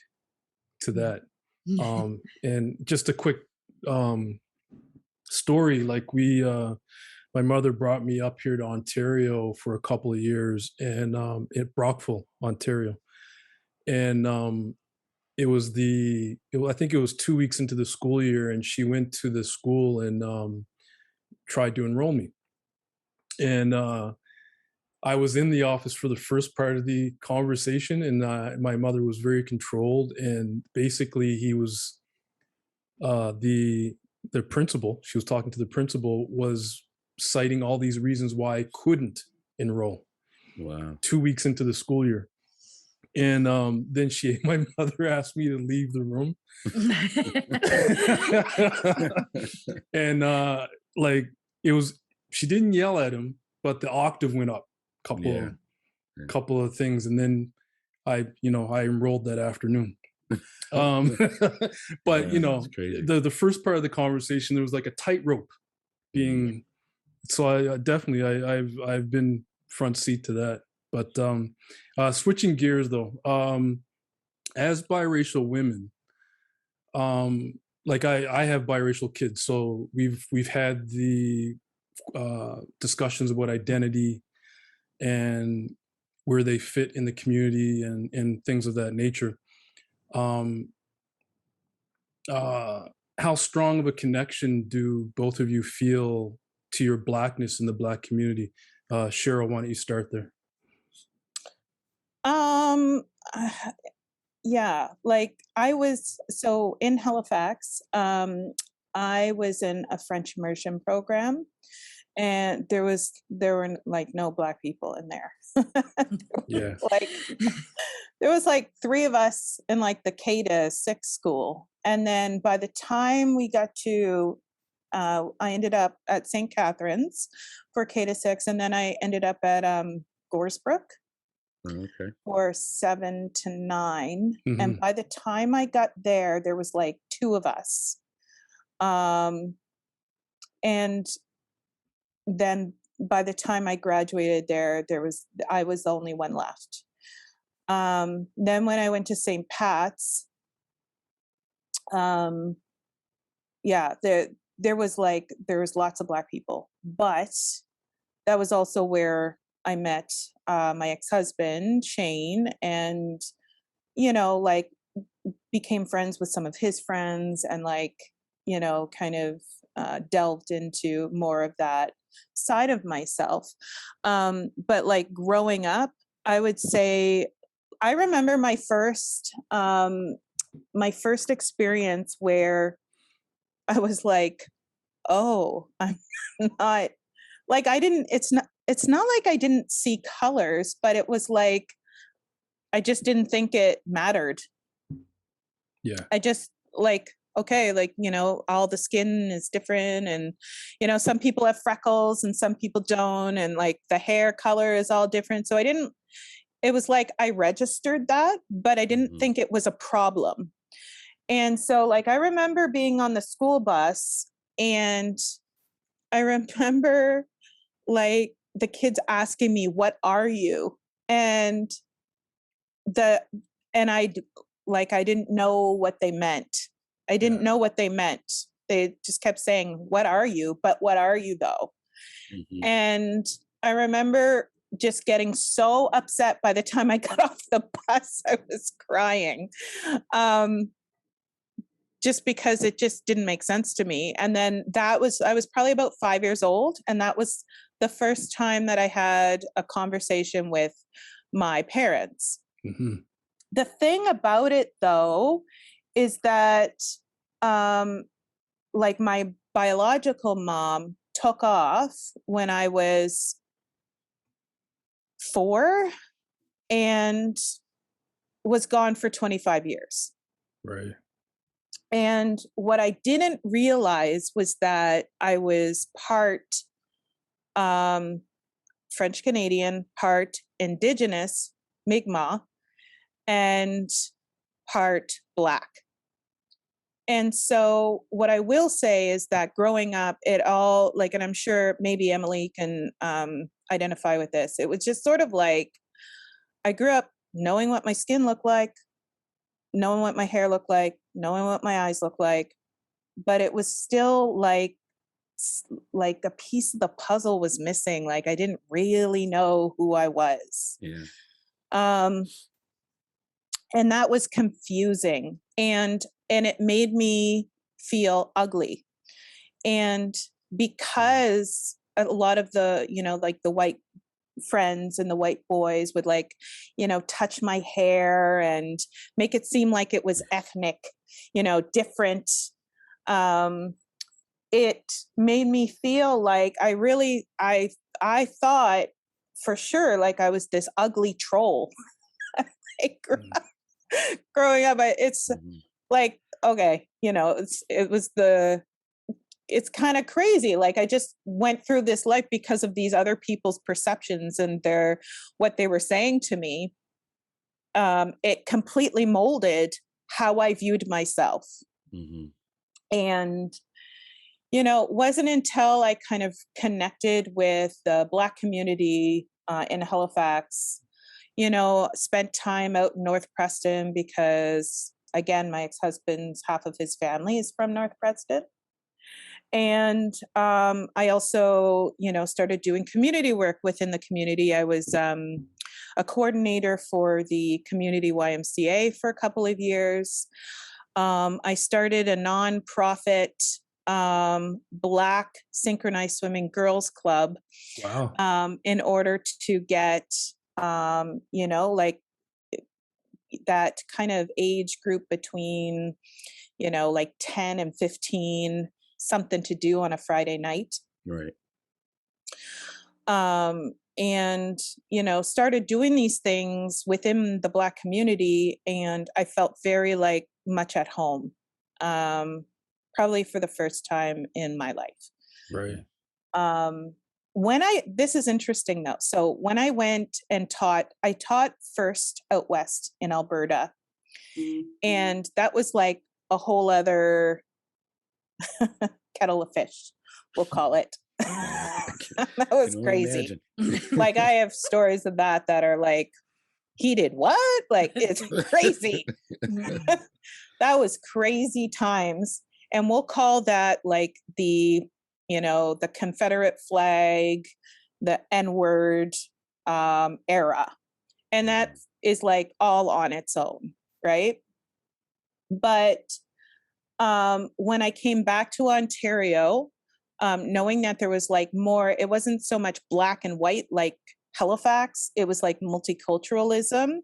S1: to that. And just a quick um, story, like my mother brought me up here to Ontario for a couple of years, and at Brockville, Ontario. And I think it was 2 weeks into the school year, and she went to the school and tried to enroll me. And I was in the office for the first part of the conversation, and my mother was very controlled. And basically, he was the principal. She was talking to the principal, was citing all these reasons why I couldn't enroll.
S3: Wow.
S1: 2 weeks into the school year, and then my mother asked me to leave the room, and like it was, she didn't yell at him, but the octave went up
S3: Yeah.
S1: couple of things, and then I enrolled that afternoon. But
S3: Yeah, it's crazy.
S1: the first part of the conversation, there was like a tightrope being, so I definitely I've been front seat to that. But switching gears though, as biracial women, like I have biracial kids, so we've had the discussions about identity and where they fit in the community and things of that nature. How strong of a connection do both of you feel to your Blackness in the Black community? Cheryl, why don't you start there?
S4: Um, yeah, like I was so in Halifax. I was in a French immersion program, and there were like no Black people in there.
S1: Yeah.
S4: Like there was like 3 of us in like the K to 6 school, and then by the time we got to I ended up at St. Catherine's for K to 6, and then I ended up at Goresbrook
S3: Okay.
S4: for 7 to 9.
S1: Mhm.
S4: And by the time I got there, there was like 2 of us. And then by the time I graduated I was the only one left. Then when I went to St. Pat's, yeah, there was lots of Black people, but that was also where I met my ex-husband Shane, and like became friends with some of his friends, and like kind of delved into more of that side of myself. But like growing up, I would say I remember my first experience where I was like, oh, I'm not like it's not like I didn't see colors, but it was like I just didn't think it mattered.
S1: Yeah.
S4: I just like, okay, like, all the skin is different, and some people have freckles and some people don't, and like the hair color is all different. So it was like I registered that, but I didn't think it was a problem. And so like I remember being on the school bus, and I remember like the kids asking me, "What are you?" And I didn't know what they meant. I didn't know what they meant. They just kept saying, "What are you?" But what are you though? And I remember just getting so upset. By the time I got off the bus, I was crying. Just because it just didn't make sense to me. And then I was probably about 5 years old, and that was the first time that I had a conversation with my parents.
S1: Mm-hmm.
S4: The thing about it though is that like my biological mom took off when I was 4 and was gone for 25 years.
S1: Right.
S4: And what I didn't realize was that I was part French Canadian, part Indigenous, Mi'kmaq, and part Black. And so what I will say is that growing up, it all like, and I'm sure maybe Emily can identify with this, it was just sort of like, I grew up knowing what my skin looked like, knowing what my hair looked like, knowing what my eyes looked like, but it was still like a piece of the puzzle was missing. Like I didn't really know who I was.
S3: Yeah.
S4: And that was confusing, and it made me feel ugly. And because a lot of the, like the white friends and the white boys would like, touch my hair and make it seem like it was ethnic, different. It made me feel like I thought for sure like I was this ugly troll. Like, growing up, it's like, okay, it's kind of crazy. Like I just went through this life because of these other people's perceptions and what they were saying to me. It completely molded how I viewed myself. And, it wasn't until I kind of connected with the Black community in Halifax, spent time out in North Preston because, again, my ex-husband's half of his family is from North Preston. And I also, started doing community work within the community. I was a coordinator for the community YMCA for a couple of years. I started a nonprofit Black synchronized swimming girls club.
S1: Wow.
S4: In order to get, like that kind of age group between, like 10 and 15, something to do on a Friday night.
S3: Right.
S4: And, started doing these things within the Black community. And I felt very like much at home, probably for the first time in my life.
S1: Right.
S4: This is interesting though. So when I went and I taught first out west in Alberta. And that was like a whole other kettle of fish, we'll call it. That was crazy. Like I have stories of that are like, he did what? Like it's crazy. That was crazy times. And we'll call that like the Confederate flag, the N-word era. And that is like all on its own, right? But when I came back to Ontario, knowing that there was like more, it wasn't so much black and white like Halifax, it was like multiculturalism.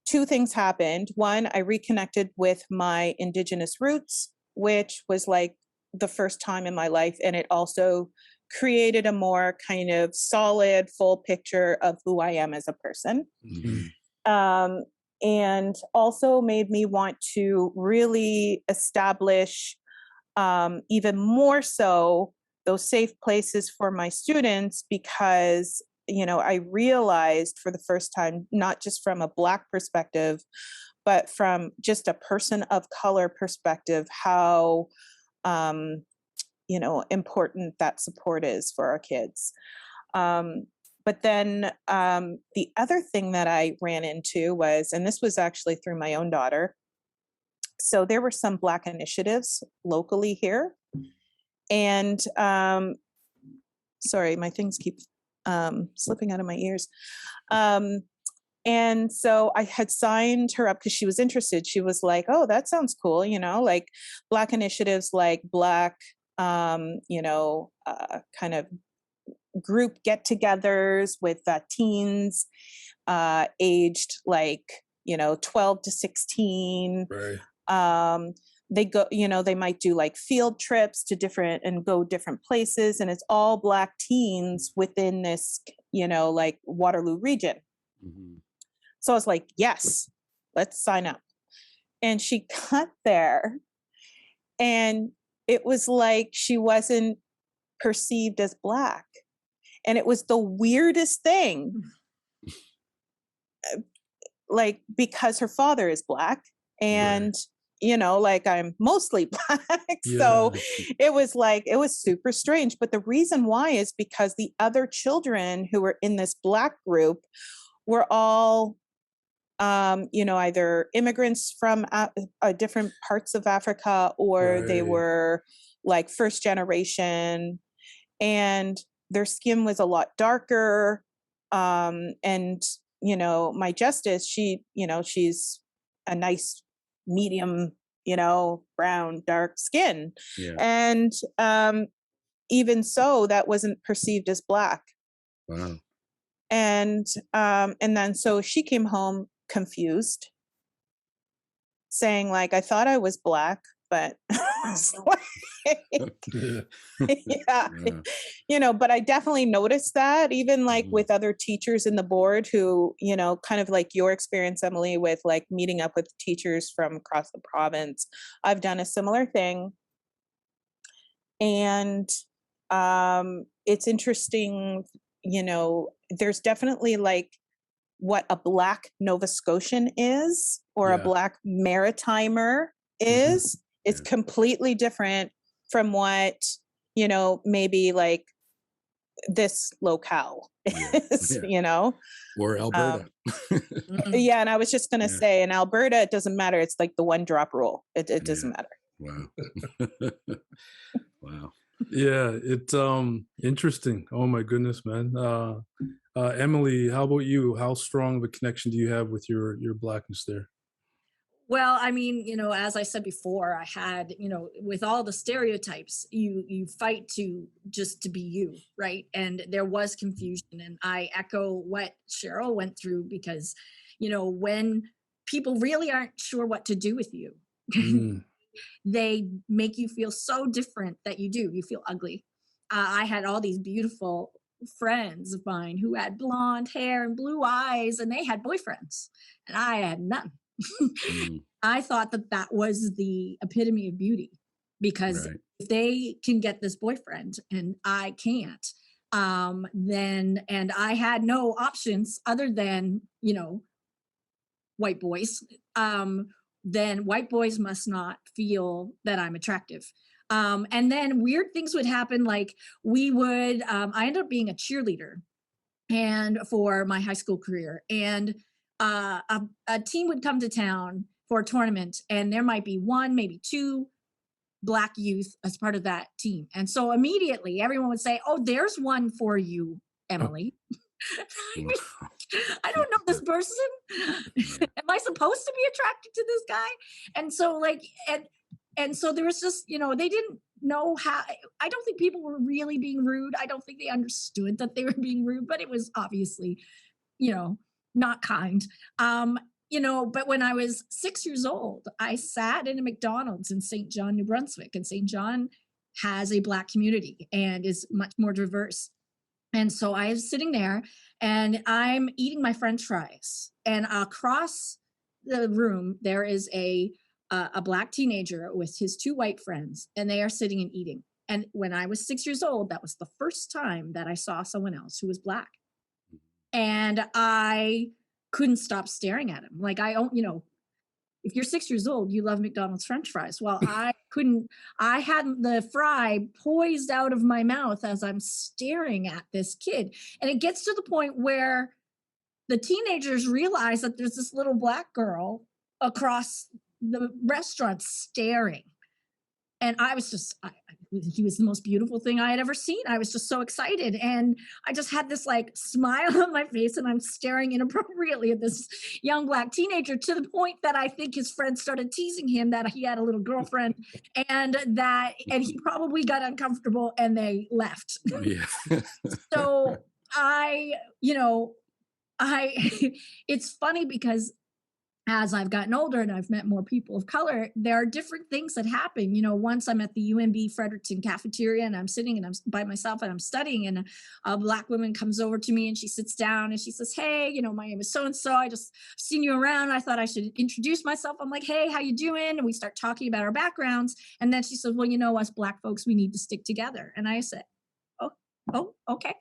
S4: Two things happened. One, I reconnected with my Indigenous roots, which was like the first time in my life. And it also created a more kind of solid, full picture of who I am as a person. And also made me want to really establish even more so those safe places for my students, because I realized for the first time, not just from a Black perspective, but from just a person of color perspective, how important that support is for our kids. But then the other thing that I ran into was, and this was actually through my own daughter. So there were some Black initiatives locally here. And sorry, my things keep slipping out of my ears. And so I had signed her up because she was interested. She was like, oh, that sounds cool. Like Black initiatives, like Black, kind of group get-togethers with teens aged like 12 to 16.
S1: Right.
S4: They go, they might do like field trips to go different places, and it's all Black teens within this like Waterloo region. So I was like, yes, let's sign up. And she got there, and it was like she wasn't perceived as Black. And it was the weirdest thing, like, because her father is Black, and, like I'm mostly Black. So it was super strange. But the reason why is because the other children who were in this Black group were all, either immigrants from different parts of Africa, or they were like first generation, and their skin was a lot darker. And, my Justice, she's a nice medium, brown, dark skin.
S3: Yeah.
S4: And even so, that wasn't perceived as Black.
S3: Wow.
S4: And then so she came home confused, saying like, I thought I was black, but it's like,
S1: Yeah.
S4: yeah,
S3: Yeah.
S4: but I definitely noticed that even like
S3: Mhm.
S4: with other teachers in the board who, kind of like your experience, Emily, with like meeting up with teachers from across the province. I've done a similar thing. And it's interesting, there's definitely like what a black Nova Scotian is or a
S1: Yeah.
S4: black Maritimer
S3: Mhm.
S4: is. It's
S3: Yeah.
S4: completely different from what, maybe like this locale
S3: Yeah.
S4: is,
S3: Yeah. Or Alberta.
S5: Mhm.
S4: Yeah, and I was just gonna
S3: Yeah.
S4: say in Alberta, it doesn't matter. It's like the one drop rule. It
S3: Yeah.
S4: doesn't matter.
S3: Wow. Wow.
S1: Yeah, it's interesting. Oh my goodness, man. Emily, how about you? How strong of a connection do you have with your blackness there?
S5: Well, I mean, as I said before, I had, with all the stereotypes, you fight to be you, right? And there was confusion, and I echo what Cheryl went through because, when people really aren't sure what to do with you,
S1: Mm,
S5: they make you feel so different that you feel ugly. I had all these beautiful friends of mine who had blonde hair and blue eyes, and they had boyfriends, and I had none.
S3: Mm.
S5: I thought that was the epitome of beauty because
S3: Right.
S5: if they can get this boyfriend and I can't, then and I had no options other than white boys, then white boys must not feel that I'm attractive. And then weird things would happen, like I ended up being a cheerleader and for my high school career. And a team would come to town for a tournament, and there might be one, maybe two black youth as part of that team. And so immediately everyone would say, "Oh, there's one for you,
S1: oh,
S5: Emily."
S3: Wow.
S5: I don't know this person.
S3: Yeah.
S5: Am I supposed to be attracted to this guy? And so and so there was just, they didn't know how. I don't think people were really being rude. I don't think they understood that they were being rude, but it was obviously, you know, not kind. But when I was 6 years old, I sat in a McDonald's in St. John, New Brunswick, and St. John has a black community and is much more diverse. And so I was sitting there and I'm eating my French fries. And across the room, there is a black teenager with his two white friends, and they are sitting and eating. And when I was 6 years old, that was the first time that I saw someone else who was black. And I couldn't stop staring at him. Like, if you're 6 years old, you love McDonald's French fries. Well, I couldn't, I had the fry poised out of my mouth as I'm staring at this kid. And it gets to the point where the teenagers realize that there's this little black girl across the restaurant staring. And I was he was the most beautiful thing I had ever seen. I was just so excited. And I just had this like smile on my face, and I'm staring inappropriately at this young black teenager to the point that I think his friends started teasing him that he had a little girlfriend and he probably got uncomfortable and they left.
S3: Yeah.
S5: So I, you know, I, it's funny because as I've gotten older and I've met more people of color, there are different things that happen. Once I'm at the UNB Fredericton cafeteria and I'm sitting and I'm by myself and I'm studying, and a black woman comes over to me and she sits down and she says, "Hey, my name is so and so. I just seen you around. I thought I should introduce myself." I'm like, "Hey, how you doing?" And we start talking about our backgrounds. And then she says, "Well, us black folks, we need to stick together." And I said, "Oh, okay."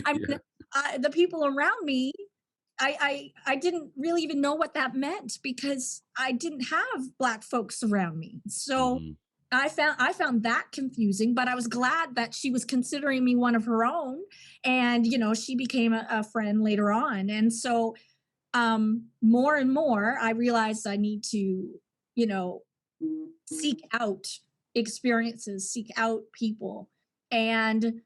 S5: I mean,
S3: Yeah.
S5: the people around me, I didn't really even know what that meant because I didn't have black folks around me. So
S3: Mhm.
S5: I found that confusing, but I was glad that she was considering me one of her own. And she became a friend later on. And so more and more I realized I need to, you know, seek out experiences, seek out people. And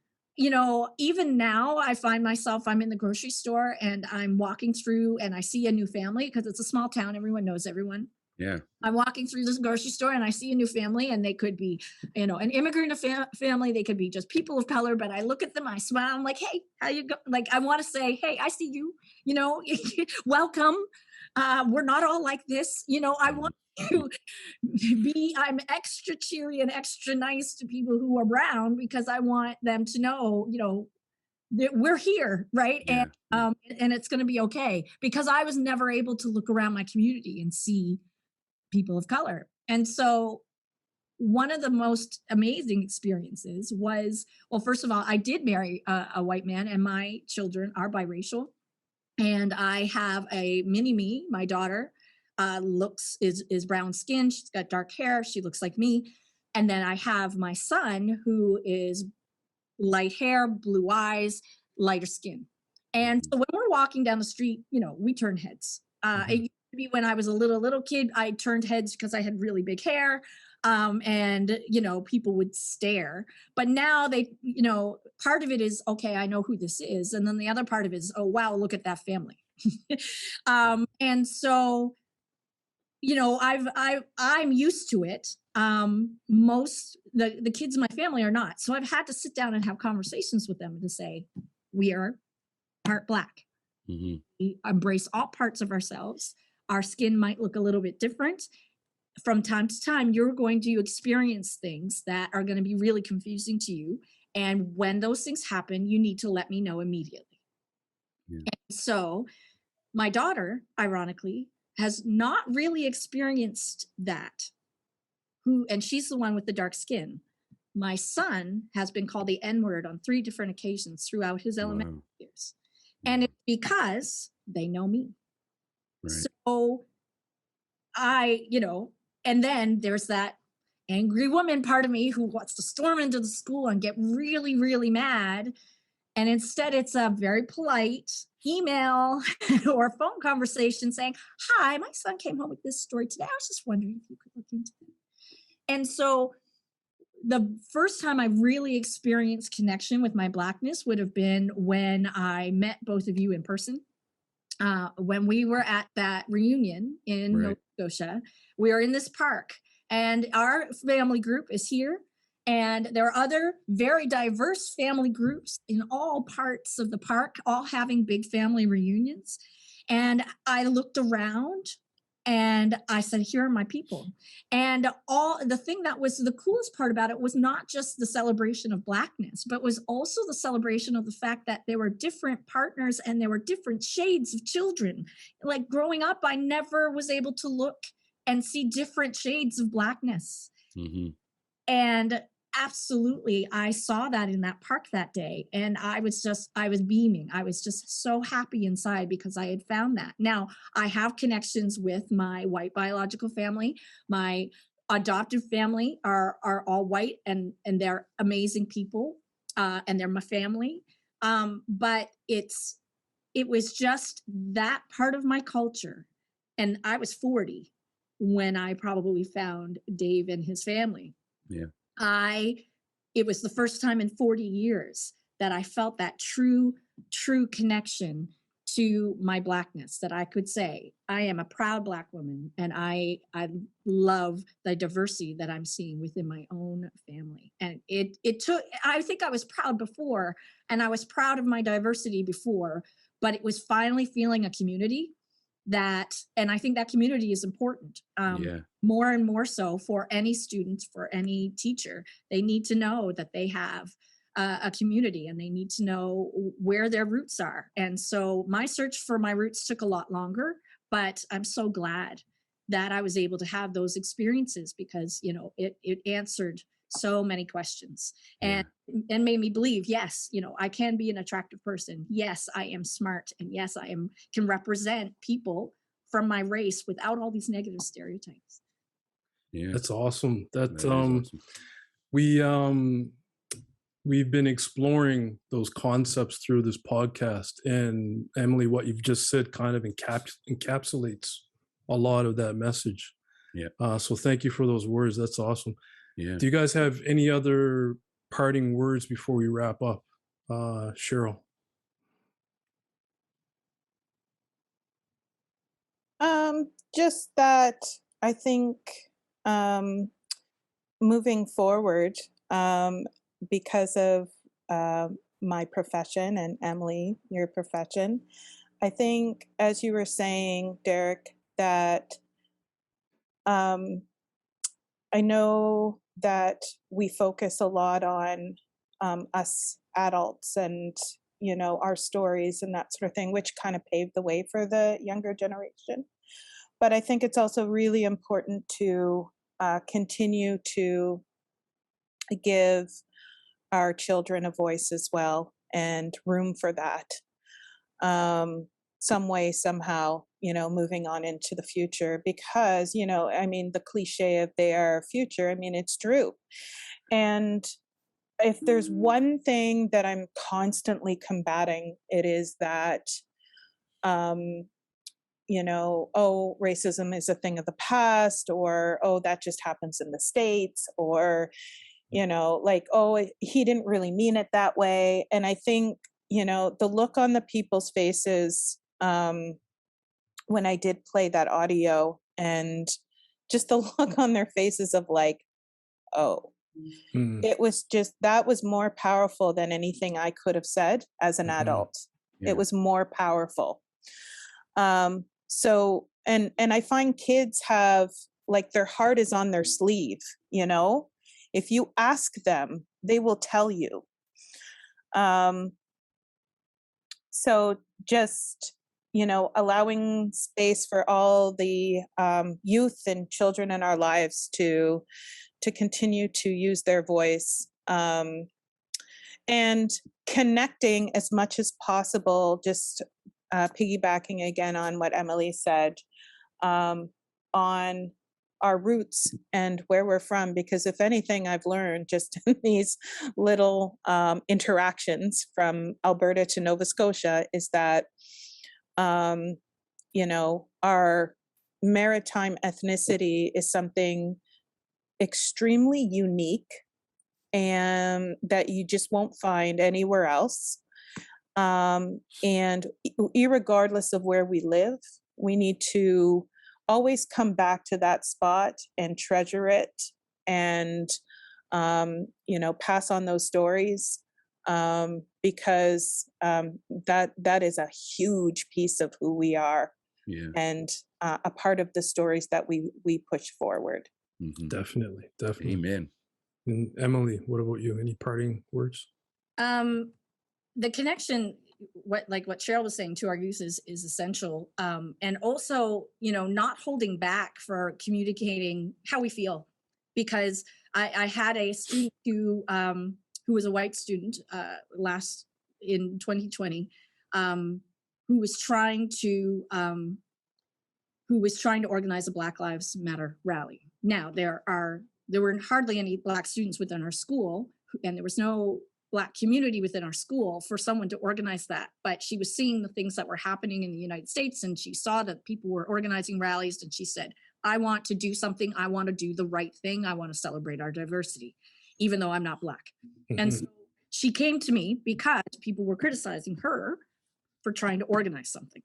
S5: even now I find myself, I'm in the grocery store and I'm walking through and I see a new family because it's a small town, everyone knows everyone.
S3: Yeah.
S5: I'm walking through this grocery store and I see a new family, and they could be, an immigrant family. They could be just people of color, but I look at them, I smile. I'm like, hey, how you go? Like, I want to say, hey, I see you, welcome. We're not all like this. I want to I'm extra cheery and extra nice to people who are brown, because I want them to know, that we're here, right?
S3: Yeah.
S5: And it's going to be okay, because I was never able to look around my community and see people of color. And so one of the most amazing experiences was, well, first of all, I did marry a white man, and my children are biracial. And I have a mini me. My daughter is brown skinned. She's got dark hair. She looks like me. And then I have my son, who is light hair, blue eyes, lighter skin. And so when we're walking down the street, we turn heads. It used to be when I was a little kid, I turned heads because I had really big hair. And people would stare. But now they, part of it is, okay, I know who this is. And then the other part of it is, oh, wow, look at that family. And so, I'm used to it. Most the kids in my family are not. So I've had to sit down and have conversations with them to say, we are part Black. We embrace all parts of ourselves. Our skin might look a little bit different. From time to time, you're going to experience things that are going to be really confusing to you. And when those things happen, you need to let me know immediately. And so my daughter, ironically, has not really experienced that. And she's the one with the dark skin. My son has been called the N-word on 3 different occasions throughout his elementary years. And it's because they know me.
S3: Right.
S5: So and then there's that angry woman part of me who wants to storm into the school and get really, really mad. And instead, it's a very polite email or phone conversation saying, hi, my son came home with this story today. I was just wondering if you could look into it. And so the first time I really experienced connection with my Blackness would have been when I met both of you in person. When we were at that reunion in Nova Scotia, we are in this park, and our family group is here. And there are other very diverse family groups in all parts of the park, all having big family reunions. And I looked around and I said, here are my people. And the thing that was the coolest part about it was not just the celebration of Blackness, but was also the celebration of the fact that there were different partners and there were different shades of children. Like growing up, I never was able to look and see different shades of Blackness. And absolutely, I saw that in that park that day. And I was beaming. I was just so happy inside because I had found that. Now, I have connections with my white biological family. My adoptive family are all white, and they're amazing people, and they're my family. But it was just that part of my culture. And I was 40 when I probably found Dave and his family.
S3: Yeah.
S5: It was the first time in 40 years that I felt that true connection to my Blackness, that I could say, I am a proud Black woman, and I love the diversity that I'm seeing within my own family. And I think I was proud before, and I was proud of my diversity before, but it was finally feeling a community and I think that community is important. More and more so for any student, for any teacher. They need to know that they have a community, and they need to know where their roots are. And so my search for my roots took a lot longer, but I'm so glad that I was able to have those experiences, because, it answered so many questions and made me believe, yes, I can be an attractive person. Yes, I am smart. And yes, I can represent people from my race without all these negative stereotypes.
S3: Yeah.
S1: That's awesome. That
S3: is awesome.
S1: we've been exploring those concepts through this podcast, and Emily, what you've just said kind of encapsulates a lot of that message.
S3: Yeah.
S1: So thank you for those words. That's awesome.
S3: Yeah.
S1: Do you guys have any other parting words before we wrap up? Cheryl.
S4: Just that I think um, moving forward, because of my profession and Emily, your profession, I think, as you were saying, Derek, that um, I know that we focus a lot on us adults and our stories and that sort of thing, which kind of paved the way for the younger generation. But I think it's also really important to continue to give our children a voice as well and room for that. Some way, somehow, moving on into the future, because, I mean, the cliche of they are our future, I mean, it's true. And if there's one thing that I'm constantly combating, it is that, oh, racism is a thing of the past, or, oh, that just happens in the States, or, like, oh, he didn't really mean it that way. And I think, the look on the people's faces when I did play that audio, and just the look on their faces of like, oh,
S1: Mm,
S4: it was just, that was more powerful than anything I could have said as an
S1: mhm.
S4: adult.
S3: Yeah.
S4: It was more powerful. And I find kids have, like, their heart is on their sleeve, if you ask them, they will tell you. Um, so just, allowing space for all the youth and children in our lives to continue to use their voice, and connecting as much as possible, just piggybacking again on what Emily said, on our roots and where we're from. Because if anything, I've learned just in these little interactions from Alberta to Nova Scotia is that, um, our maritime ethnicity is something extremely unique and that you just won't find anywhere else. And irregardless of where we live, we need to always come back to that spot and treasure it, and pass on those stories, because that is a huge piece of who we are,
S3: Yeah.
S4: and a part of the stories that we push forward.
S3: Mhm.
S1: Definitely, definitely.
S3: Amen.
S1: And Emily, what about you? Any parting words?
S5: The connection, what Cheryl was saying, to our youth is essential, and also, not holding back for communicating how we feel, because I had a student who was a white student last in 2020, who was trying to organize a Black Lives Matter rally. Now there were hardly any Black students within our school, and there was no Black community within our school for someone to organize that. But she was seeing the things that were happening in the United States, and she saw that people were organizing rallies, and she said, I want to do something. I want to do the right thing. I want to celebrate our diversity, even though I'm not Black. And so she came to me because people were criticizing her for trying to organize something.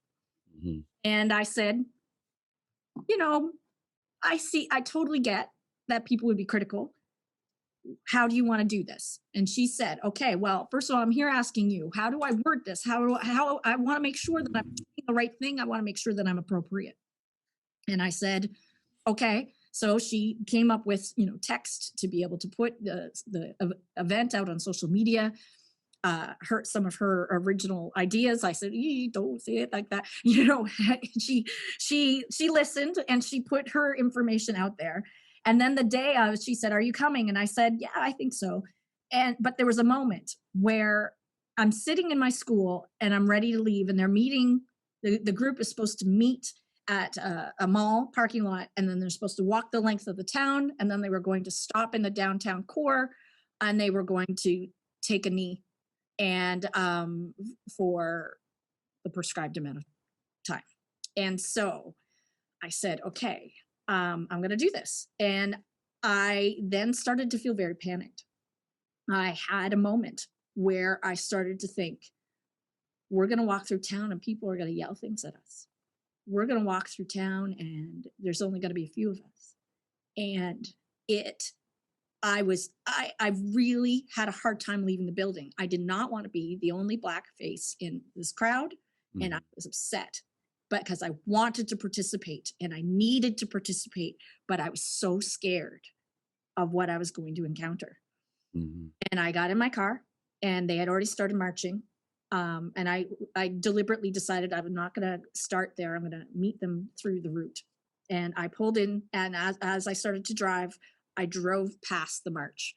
S3: Mhm.
S5: And I said, I totally get that people would be critical. How do you want to do this? And she said, okay, well, first of all, I'm here asking you, how do I word this? How I want to make sure that I'm doing the right thing. I want to make sure that I'm appropriate. And I said, okay. So she came up with, text to be able to put the event out on social media. Some of her original ideas. I said, don't say it like that. She listened and she put her information out there. And then the day she said, are you coming? And I said, yeah, I think so. But there was a moment where I'm sitting in my school and I'm ready to leave, and they're meeting. The group is supposed to meet at a mall parking lot, and then they're supposed to walk the length of the town, and then they were going to stop in the downtown core, and they were going to take a knee and for the prescribed amount of time. And so I said, okay, I'm going to do this. And I then started to feel very panicked. I had a moment where I started to think, we're going to walk through town and people are going to yell things at us. we're going to walk through town and there's only going to be a few of us. And I really had a hard time leaving the building. I did not want to be the only Black face in this crowd. And I was upset, but because I wanted to participate and I needed to participate, but I was so scared of what I was going to encounter. And I got in my car and they had already started marching. And I deliberately decided I'm not going to start there. I'm going to meet them through the route. And I pulled in, and as I started to drive, I drove past the march.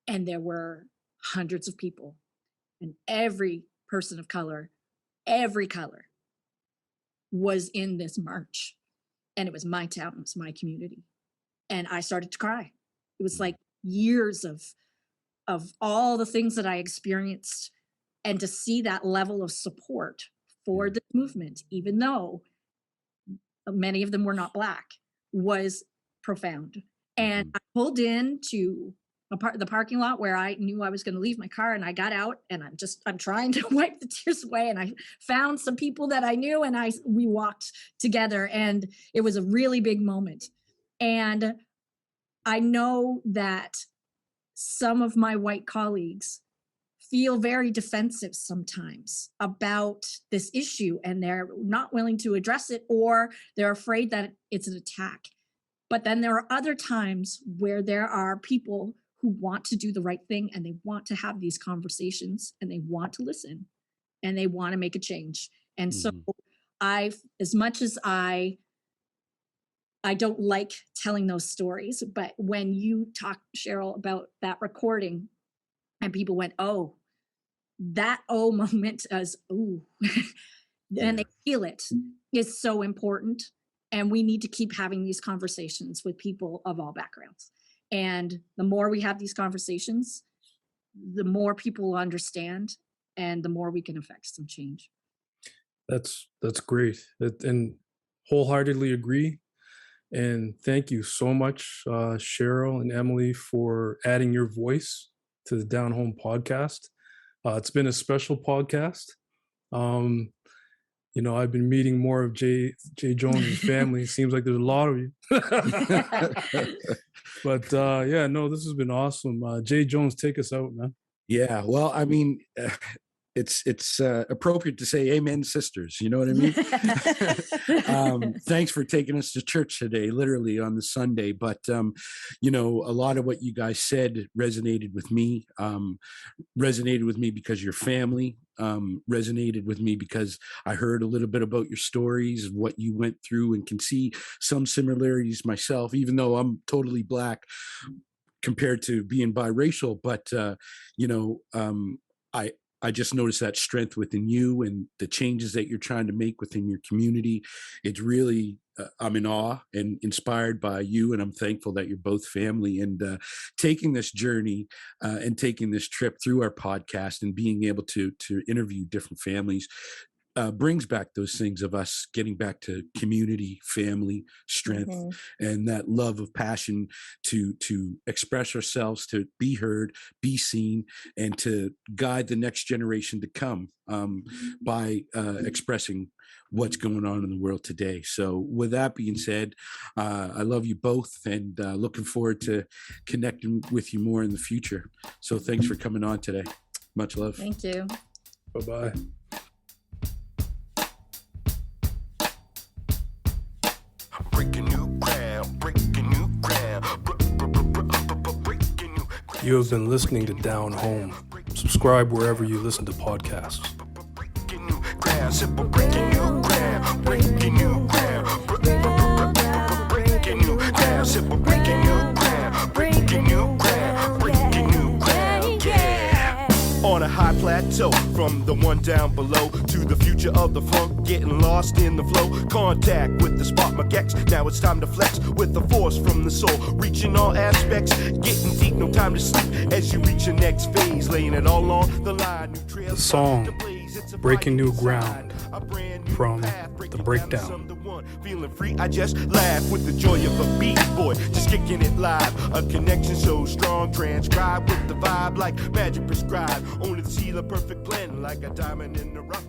S5: And there were hundreds of people, and every person of color, every color was in this march. And it was my town, it was my community. And I started to cry. It was like years of all the things that I experienced. And to see that level of support for the movement, even though many of them were not Black, was profound. And I pulled into the parking lot where I knew I was going to leave my car, and I got out, and I'm trying to wipe the tears away, and I found some people that I knew, and we walked together, and it was a really big moment. And I know that some of my white colleagues feel very defensive sometimes about this issue, and they're not willing to address it, or they're afraid that it's an attack. But then there are other times where there are people who want to do the right thing, and they want to have these conversations, and they want to listen, and they want to make a change. And so as much as I don't like telling those stories, but when you talk, Cheryl, about that recording, and people went, oh, that oh moment as, ooh, and they feel it is so important. And we need to keep having these conversations with people of all backgrounds. And the more we have these conversations, the more people will understand, and the more we can affect some change.
S1: That's great. And wholeheartedly agree. And thank you so much, Cheryl and Emily, for adding your voice to the Down Home podcast. It's been a special podcast. I've been meeting more of Jay Jones' family. It seems like there's a lot of you. But this has been awesome. Jay Jones, take us out, man.
S3: Yeah, well, I mean, it's appropriate to say amen, sisters. You know what I mean? Thanks for taking us to church today, literally on the Sunday. But, a lot of what you guys said resonated with me because your family resonated with me because I heard a little bit about your stories, what you went through, and can see some similarities myself, even though I'm totally Black compared to being biracial. But, I just noticed that strength within you and the changes that you're trying to make within your community. It's really, I'm in awe and inspired by you, and I'm thankful that you're both family. And taking this journey and taking this trip through our podcast and being able to interview different families brings back those things of us getting back to community, family, strength, and that love of passion to express ourselves, to be heard, be seen, and to guide the next generation to come by expressing what's going on in the world today. So with that being said, I love you both, and looking forward to connecting with you more in the future. So thanks for coming on today. Much love.
S5: Thank you.
S1: Bye-bye.
S2: Breaking new ground, breaking new ground, breaking new ground.
S1: You have been listening to Down Home. Subscribe wherever you listen to podcasts.
S2: Breaking new ground, simple breaking new ground, breaking new ground, breaking new ground, simple breaking new ground, breaking new ground, breaking new ground, yeah. On a high plateau, from the one down below to the future of the funk, getting lost in the flow. Contact with the spark magex. Now it's time to flex with the force from the soul, reaching all aspects, getting deep, no time to sleep as you reach your next phase, laying it all on the line. New trails,
S1: The song,
S2: to blaze, it's a
S1: Breaking New
S2: bright
S1: Ground,
S2: side, a brand new
S1: from
S2: path,
S1: The
S2: breaking
S1: Breakdown.
S2: down someone. Feeling free, I just laugh with the joy of a beat boy, just kicking it live. A connection so strong, transcribed with the vibe like magic prescribed. Only to see the perfect blend, like a diamond in the rough.